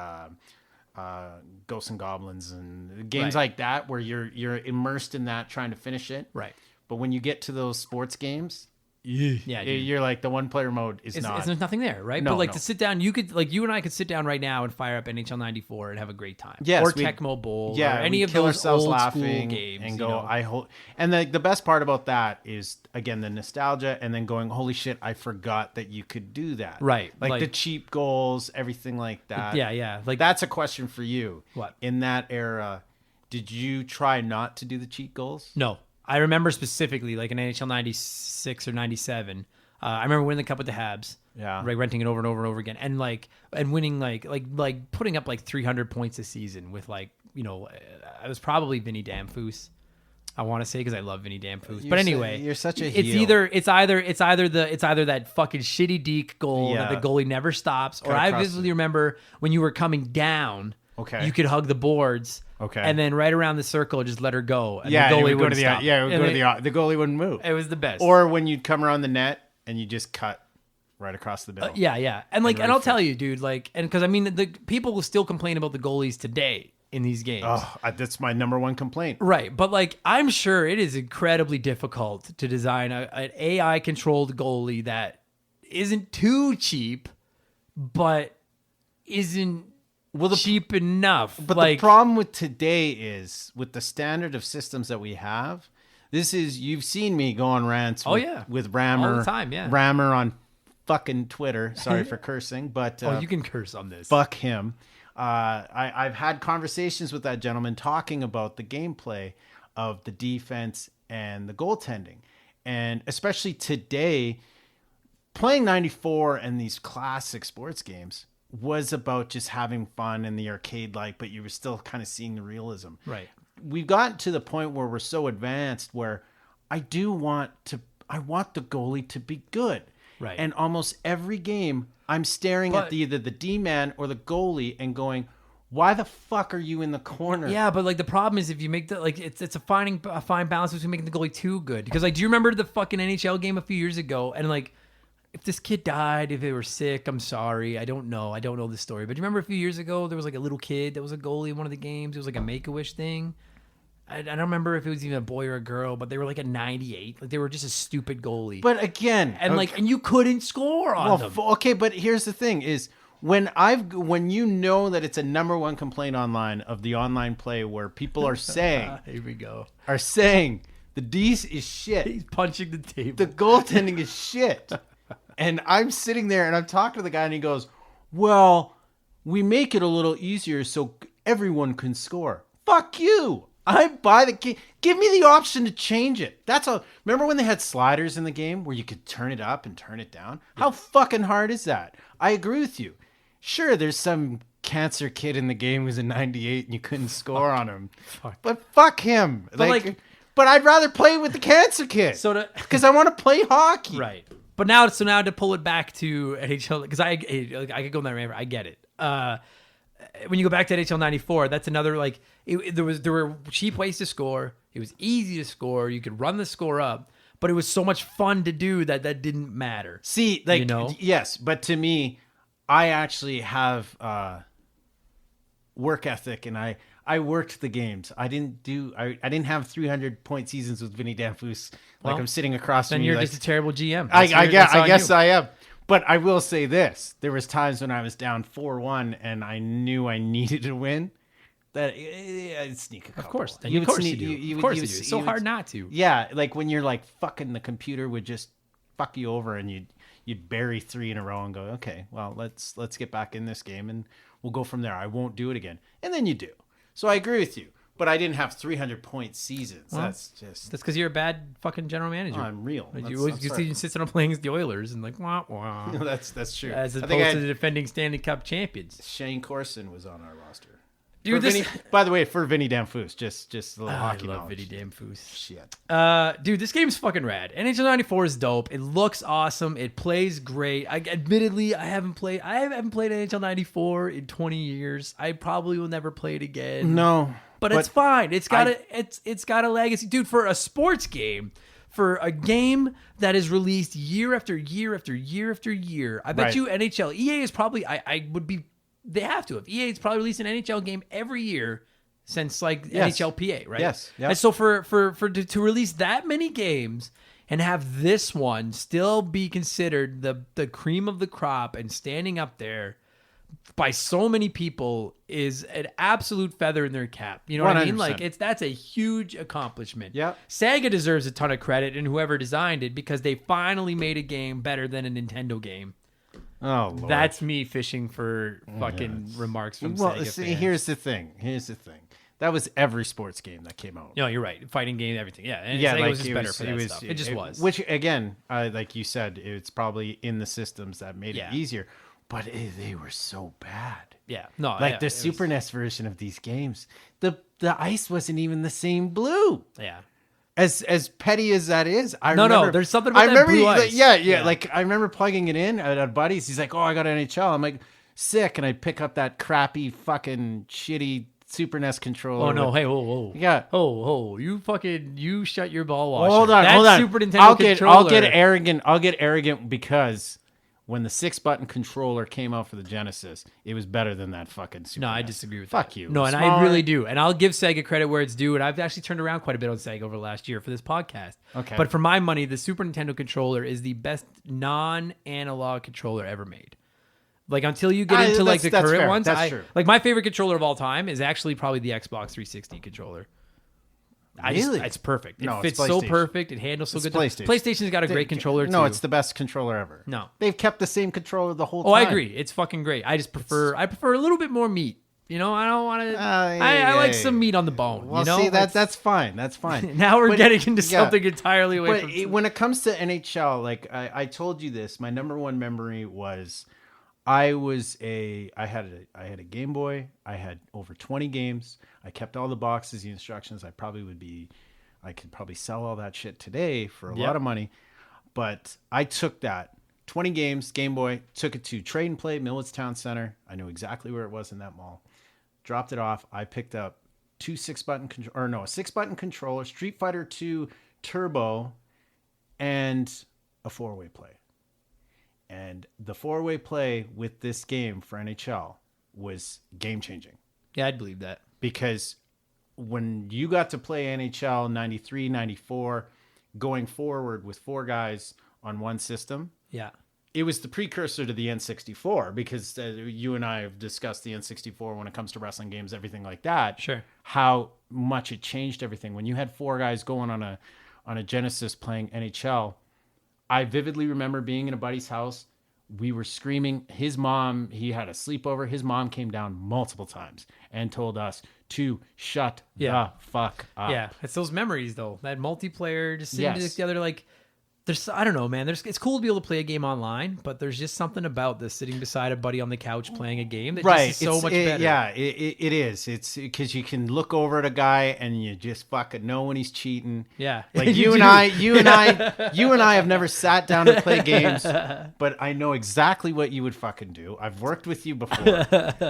B: Ghosts and Goblins and games like that where you're immersed in that trying to finish it.
A: Right.
B: But when you get to those sports games,
A: yeah, dude.
B: you're like the one player mode is not.
A: There's nothing there, right?
B: No,
A: but like
B: no.
A: to sit down, you and I could sit down right now and fire up NHL 94 and have a great time.
B: Yes,
A: or Tecmo Bowl.
B: Yeah,
A: or any
B: we'd
A: of
B: kill
A: those
B: ourselves
A: old
B: laughing
A: school games
B: and go. I hope. And the best part about that is again the nostalgia, and then going, holy shit, I forgot that you could do that.
A: Right,
B: like the cheap goals, everything like that.
A: Yeah. Like
B: that's a question for you.
A: What?
B: In that era, did you try not to do the cheat goals?
A: No, I remember specifically like in NHL 96 or 97. I remember winning the cup with the Habs.
B: Yeah.
A: Like renting it over and over and over again, and winning like putting up like 300 points a season with I was probably Vinny Damphus. I want to say because I love Vinny Damphus. But anyway,
B: you're such a
A: it's
B: heel.
A: it's either that fucking shitty deke goal that the goalie never stops, or I vividly remember when you were coming down.
B: Okay.
A: You could hug the boards.
B: Okay.
A: And then right around the circle, just let her go. And
B: The goalie
A: wouldn't stop.
B: the goalie wouldn't move.
A: It was the best.
B: Or when you'd come around the net and you just cut right across the bill.
A: Yeah. And I'll tell you, dude, because I mean, the people will still complain about the goalies today in these games.
B: Oh, that's my number one complaint.
A: Right. But I'm sure it is incredibly difficult to design an AI controlled goalie that isn't too cheap, but isn't cheap enough.
B: But the problem with today is with the standard of systems that we have. You've seen me go on rants with Rammer.
A: All the time, yeah.
B: Rammer on fucking Twitter. Sorry for cursing, but
A: you can curse on this.
B: Fuck him. I've had conversations with that gentleman talking about the gameplay of the defense and the goaltending. And especially today, playing 94 and these classic sports games was about just having fun in the arcade like, but you were still kind of seeing the realism.
A: Right.
B: We've gotten to the point where we're so advanced where I want the goalie to be good.
A: Right.
B: And almost every game I'm staring at either the D-man or the goalie and going, why the fuck are you in the corner?
A: Yeah, but the problem is if you make it's a fine balance between making the goalie too good. Because do you remember the fucking NHL game a few years ago? And if this kid died, if they were sick, I'm sorry. I don't know the story. But do you remember a few years ago there was a little kid that was a goalie in one of the games? It was like a Make-A-Wish thing. I don't remember if it was even a boy or a girl, but they were a 98. They were just a stupid goalie.
B: But again,
A: and you couldn't score on them.
B: Okay, but here's the thing: is when you know that it's a number one complaint online of the online play where people are saying,
A: here we go,
B: the D is shit.
A: He's punching the table.
B: The goaltending is shit. And I'm sitting there and I'm talking to the guy and he goes, "Well, we make it a little easier so everyone can score." Fuck you. I buy the game. Give me the option to change it. Remember when they had sliders in the game where you could turn it up and turn it down? How fucking hard is that? I agree with you. Sure, there's some cancer kid in the game who's a 98 and you couldn't score on him. But fuck him. But I'd rather play with the cancer kid. Because I want to play hockey.
A: Right. But now to pull it back to NHL, because I could go in that river. I get it. When you go back to NHL 94, that's another there were cheap ways to score. It was easy to score. You could run the score up, but it was so much fun to do that didn't matter.
B: See, yes, but to me, I actually have work ethic, and I worked the games. I didn't have 300 point seasons with Vinny Damphus. I'm sitting across from you.
A: Then you're just a terrible GM.
B: I guess I am. But I will say this: there was times when I was down 4-1 and I knew I needed to win. That I'd sneak a couple.
A: Of course,
B: you
A: of course you do. Of course you do. It's so hard not to.
B: Yeah, when you're fucking the computer would just fuck you over and you'd bury 3 in a row and go, okay, well let's get back in this game and we'll go from there. I won't do it again, and then you do. So I agree with you. but I didn't have 300-point seasons.
A: Well,
B: that's
A: because you're a bad fucking general manager.
B: I'm real.
A: You always insisted on playing the Oilers and like wah wah.
B: That's true.
A: As opposed to the defending Stanley Cup champions.
B: Shane Corson was on our roster.
A: Dude,
B: by the way, for Vinny Damfus, just a little hockey
A: I love
B: knowledge.
A: Vinny Damfus.
B: Shit.
A: Dude, this game's fucking rad. NHL 94 is dope. It looks awesome. It plays great. Admittedly, I haven't played NHL 94 in 20 years. I probably will never play it again.
B: No.
A: But it's fine. It's got a legacy. Dude, for a sports game, for a game that is released year after year after year after year, I bet you NHL, EA is probably, they have to have. EA's probably released an NHL game every year since NHLPA, right?
B: Yes. Yep.
A: And so to release that many games and have this one still be considered the cream of the crop and standing up there by so many people is an absolute feather in their cap. You know what I mean?
B: 100%.
A: Like that's a huge accomplishment.
B: Yeah.
A: Sega deserves a ton of credit and whoever designed it because they finally made a game better than a Nintendo game.
B: Oh, Lord.
A: That's me fishing for fucking remarks from Sega fans.
B: Here's the thing. That was every sports game that came out.
A: No, you're right. Fighting game, everything. Yeah, and
B: Yeah,
A: Sega
B: like
A: was just better for that stuff. It just was.
B: Which again, like you said, it's probably in the systems that made
A: Yeah.
B: it easier. But they were so bad.
A: Yeah, no,
B: Like the Super NES version of these games, the ice wasn't even the same blue.
A: Yeah.
B: As petty as that is,
A: No, there's something about that blue ice.
B: Yeah. Like I remember plugging it in at a buddy's. He's like, "Oh, I got NHL." I'm like, "Sick!" And I pick up that crappy, fucking shitty Super NES controller.
A: Oh no! Hey, whoa!
B: Yeah.
A: Oh! You shut your ball washer.
B: Hold on.
A: Super Nintendo controller.
B: I'll get arrogant because when the 6-button controller came out for the Genesis, it was better than that fucking Super
A: No,
B: NES.
A: I disagree with
B: Fuck
A: that.
B: you.
A: No, and I really do. And I'll give Sega credit where it's due. And I've actually turned around quite a bit on Sega over the last year for this podcast.
B: Okay.
A: But for my money, the Super Nintendo controller is the best non-analog controller ever made. Like until you get into like the current
B: fair.
A: ones,
B: That's true.
A: Like my favorite controller of all time is actually probably the Xbox 360 controller.
B: Really?
A: It's perfect. It
B: No,
A: fits
B: it's
A: so
B: PlayStation.
A: perfect. It handles so
B: It's
A: good.
B: PlayStation.
A: PlayStation's got a great controller too.
B: No, it's the best controller ever.
A: No.
B: They've kept the same controller the whole time.
A: Oh, I agree. It's fucking great. I prefer a little bit more meat. You know, I don't want to. I like some meat on the bone.
B: Well,
A: you know?
B: see, that's fine. That's fine.
A: Now we're
B: But,
A: getting into
B: yeah.
A: something entirely away from.
B: When it comes to NHL, like I told you this, my number one memory was I had a Game Boy. I had over 20 games. I kept all the boxes, the instructions. I could probably sell all that shit today for a lot of money. But I took that 20 games, Game Boy, took it to Trade and Play, Milletstown Center. I knew exactly where it was in that mall. Dropped it off. I picked up a 6-button controller, Street Fighter 2 Turbo, and a 4-way play. And the 4-way play with this game for NHL was game changing.
A: Yeah, I'd believe that.
B: Because when you got to play NHL 93, 94, going forward with 4 guys on one system,
A: Yeah.
B: it was the precursor to the N64 because you and I have discussed the N64 when it comes to wrestling games, everything like that.
A: Sure.
B: How much it changed everything. When you had 4 guys going on a Genesis playing NHL, I vividly remember being in a buddy's house. We were screaming. His mom, he had a sleepover. His mom came down multiple times and told us to shut the fuck up.
A: Yeah, it's those memories though. That multiplayer, just sitting together, like there's, I don't know, man. It's cool to be able to play a game online, but there's just something about this sitting beside a buddy on the couch playing a game that just is so much better.
B: Yeah, it is. It's because you can look over at a guy and you just fucking know when he's cheating.
A: Yeah,
B: like you and I have never sat down to play games, but I know exactly what you would fucking do. I've worked with you before.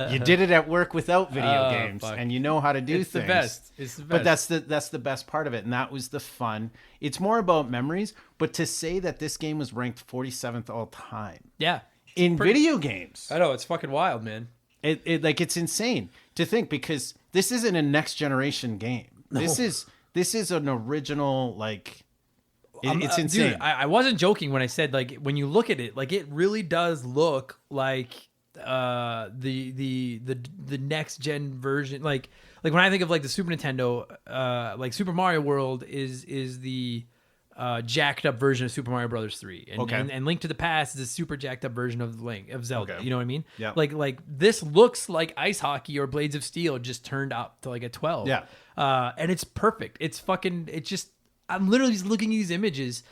B: You did it at work without video games, and you know how to do things.
A: The best. It's the best.
B: But that's the best part of it, and that was the fun. It's more about memories, but to say that this game was ranked 47th all time.
A: Yeah.
B: In video games.
A: I know, it's fucking wild, man.
B: It's insane to think because this isn't a next generation game. No. This is an original, like it's insane.
A: Dude, I wasn't joking when I said like when you look at it, like it really does look like the next gen version, like when I think of like the Super Nintendo, like Super Mario World is the jacked up version of Super Mario Brothers 3. And,
B: Okay.
A: and Link to the Past is a super jacked up version of Zelda.
B: Okay.
A: You know what I mean?
B: Yeah.
A: Like this looks like Ice Hockey or Blades of Steel just turned up to like a 12.
B: Yeah.
A: And it's perfect. I'm literally just looking at these images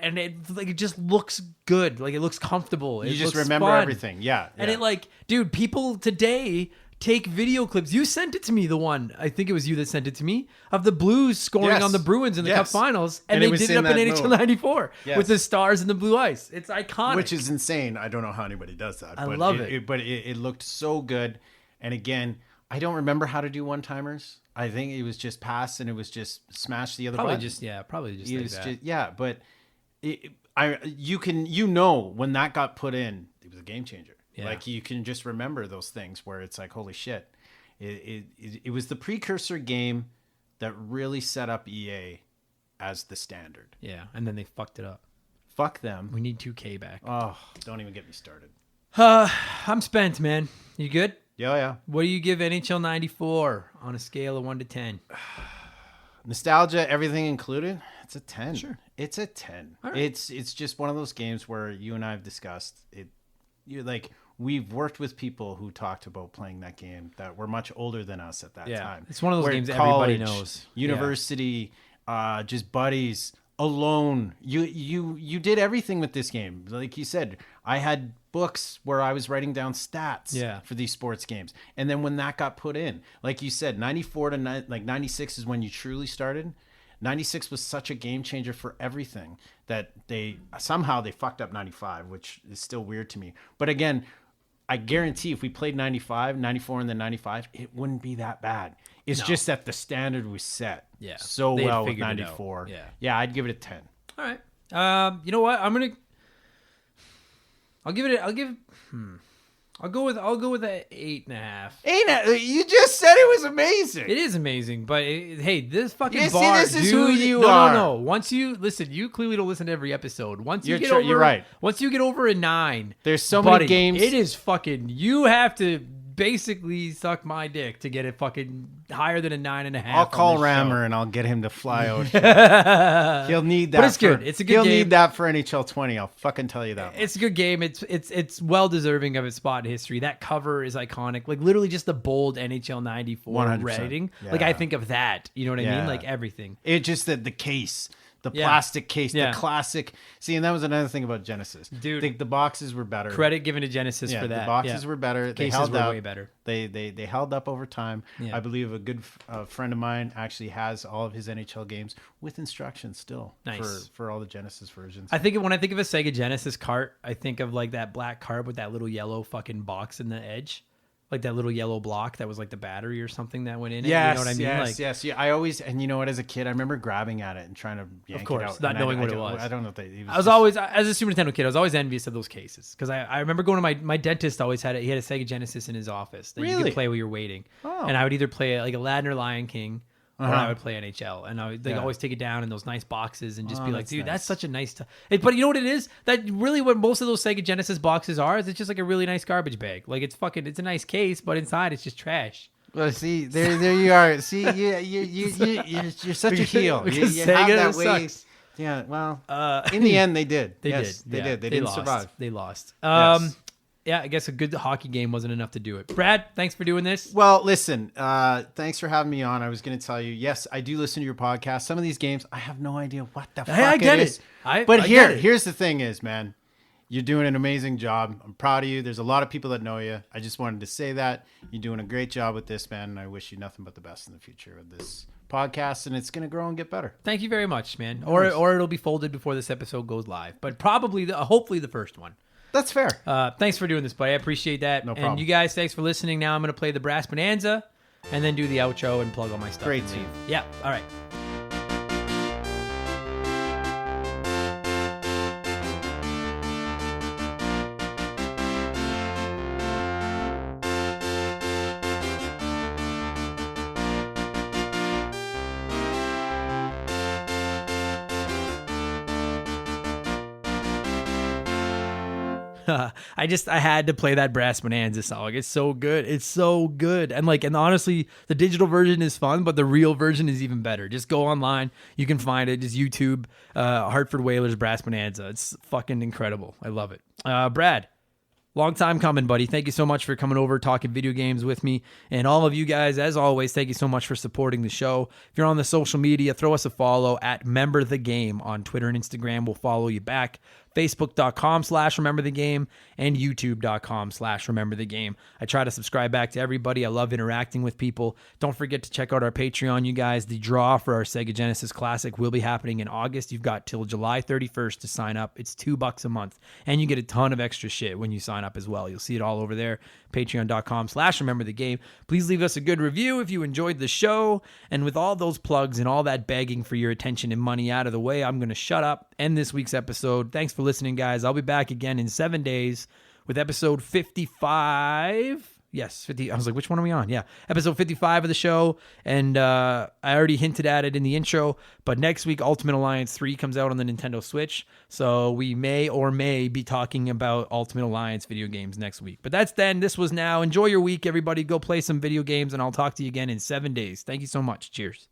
A: and it just looks good. Like it looks comfortable.
B: You
A: It
B: just
A: looks
B: remember
A: fun.
B: everything. Yeah.
A: And it dude, people today take video clips. You sent it to me, the one, I think it was you that sent it to me, of the Blues scoring
B: Yes.
A: on the Bruins in the
B: Yes.
A: Cup Finals. And
B: And it
A: they
B: was
A: did it
B: in
A: up in
B: that
A: NHL
B: mode.
A: 94
B: Yes.
A: with the stars and the blue ice. It's iconic.
B: Which is insane. I don't know how anybody does that.
A: I
B: but
A: love it.
B: But it looked so good. And again, I don't remember how to do one-timers. I think it was just pass and it was just smash the other
A: probably
B: button.
A: just
B: It
A: like
B: was
A: that.
B: just, yeah, but when that got put in, it was a game changer.
A: Yeah.
B: Like you can just remember those things where it's like, holy shit. It was the precursor game that really set up EA as the standard.
A: Yeah, and then they fucked it up.
B: Fuck them.
A: We need 2K back.
B: Oh, don't even get me started.
A: I'm spent, man. You good?
B: Yeah.
A: What do you give NHL 94 on a scale of 1 to 10?
B: Nostalgia, everything included, it's a 10.
A: Sure.
B: It's a 10.
A: All right.
B: It's just one of those games where you and I have discussed it. You're like, we've worked with people who talked about playing that game that were much older than us at that
A: Yeah.
B: time.
A: It's one of those
B: Where
A: games everybody
B: college,
A: knows.
B: University, just buddies, alone. You did everything with this game. Like you said, I had books where I was writing down stats for these sports games. And then when that got put in, like you said, 94 to 96 is when you truly started. 96 was such a game changer for everything that they fucked up 95, which is still weird to me. But again, I guarantee if we played 95, 94, and then 95, it wouldn't be that bad. It's just that the standard was set so
A: They had
B: well with
A: figured it out.
B: 94.
A: Yeah.
B: I'd give it a 10.
A: All right. You know what? I'll go with an 8.5.
B: You just said it was amazing.
A: It is amazing, but hey, this fucking
B: You see,
A: bar,
B: this is
A: dude,
B: who you
A: no,
B: are.
A: No. Once you listen, you clearly don't listen to every episode. Once you
B: You're
A: get over,
B: right.
A: Once you get over a 9,
B: There's so many games.
A: It is fucking. You have to basically suck my dick to get it fucking higher than a 9.5.
B: I'll call
A: on this
B: Rammer
A: show.
B: and I'll get him to fly out here. He'll need that.
A: But it's good. It's a good
B: He'll
A: game.
B: need that for NHL 20. I'll fucking tell you that.
A: It's a good game. It's well deserving of its spot in history. That cover is iconic. Like literally just the bold NHL 94
B: 100%.
A: writing.
B: Yeah.
A: Like I think of that. You know what I
B: Yeah.
A: mean? Like everything.
B: It just the case, the plastic case,
A: Yeah.
B: the classic. See, and that was another thing about Genesis.
A: Dude.
B: The boxes were better.
A: Credit given to Genesis for that.
B: The boxes were better. They
A: Cases
B: held
A: were
B: up.
A: way better.
B: They held up over time.
A: Yeah.
B: I believe a good friend of mine actually has all of his NHL games with instructions still.
A: Nice.
B: For all the Genesis versions.
A: When I think of a Sega Genesis cart, I think of like that black cart with that little yellow fucking box in the edge. Like that little yellow block that was like the battery or something that went in it.
B: Yes,
A: You know what I mean?
B: yes. Yeah, I always, and you know what, as a kid, I remember grabbing at it and trying to yank
A: course,
B: it out.
A: not
B: and
A: knowing
B: I
A: what it
B: don't-
A: was.
B: I don't know if they.
A: I was always, as a Super Nintendo kid, I was always envious of those cases. Because I remember going to my dentist always he had a Sega Genesis in his office that you
B: Really?
A: could play while you're waiting.
B: Oh.
A: And I would either play like Aladdin or Lion King, or
B: Uh-huh.
A: I would play NHL. And I would always take it down in those nice boxes and just be like,
B: that's
A: dude,
B: nice.
A: that's such a nice But you know what it is? That really what most of those Sega Genesis boxes are is it's just like a really nice garbage bag. Like it's a nice case, but inside it's just trash.
B: Well, see, there you are. See, you're such a heel.
A: Because
B: you
A: Sega
B: have that way.
A: sucks.
B: Yeah, well, in the end, they did.
A: They
B: Yes,
A: did.
B: They
A: Yeah.
B: did. They didn't
A: lost.
B: survive.
A: They lost.
B: Yes.
A: Yeah, I guess a good hockey game wasn't enough to do it. Brad, thanks for doing this.
B: Well, listen, thanks for having me on. I was going to tell you, yes, I do listen to your podcast. Some of these games, I have no idea what the fuck
A: I get
B: it
A: it.
B: is.
A: But
B: Here's the thing is, man, you're doing an amazing job. I'm proud of you. There's a lot of people that know you. I just wanted to say that. You're doing a great job with this, man, and I wish you nothing but the best in the future with this podcast, and it's going to grow and get better.
A: Thank you very much, man.
B: Nice.
A: Or it'll be folded before this episode goes live, but probably hopefully the first one.
B: That's fair.
A: Thanks for doing this, buddy. I appreciate that.
B: No problem.
A: And you guys, thanks for listening. Now I'm going to play the Brass Bonanza and then do the outro and plug all my stuff.
B: Great
A: and
B: team.
A: leave. Yeah. All right. I had to play that Brass Bonanza song. It's so good. It's so good. And honestly, the digital version is fun, but the real version is even better. Just go online. You can find it. Just YouTube, Hartford Whalers Brass Bonanza. It's fucking incredible. I love it. Brad, long time coming, buddy. Thank you so much for coming over, talking video games with me. And all of you guys, as always, thank you so much for supporting the show. If you're on the social media, throw us a follow at Member the Game on Twitter and Instagram. We'll follow you back. Facebook.com/RememberTheGame and YouTube.com/RememberTheGame. I try to subscribe back to everybody. I love interacting with people. Don't forget to check out our Patreon, you guys. The draw for our Sega Genesis Classic will be happening in August. You've got till July 31st to sign up. It's $2 a month, and you get a ton of extra shit when you sign up as well. You'll see it all over there. Patreon.com/RememberTheGame. Please leave us a good review if you enjoyed the show. And with all those plugs and all that begging for your attention and money out of the way, I'm going to shut up, end this week's episode. Thanks for listening, guys. I'll be back again in 7 days with episode 55. Yes, 50. I was like, which one are we on? Yeah, episode 55 of the show. And I already hinted at it in the intro, but next week, Ultimate Alliance 3 comes out on the Nintendo Switch. So we may or may be talking about Ultimate Alliance video games next week. But that's then. This was now. Enjoy your week, everybody. Go play some video games, and I'll talk to you again in 7 days. Thank you so much. Cheers.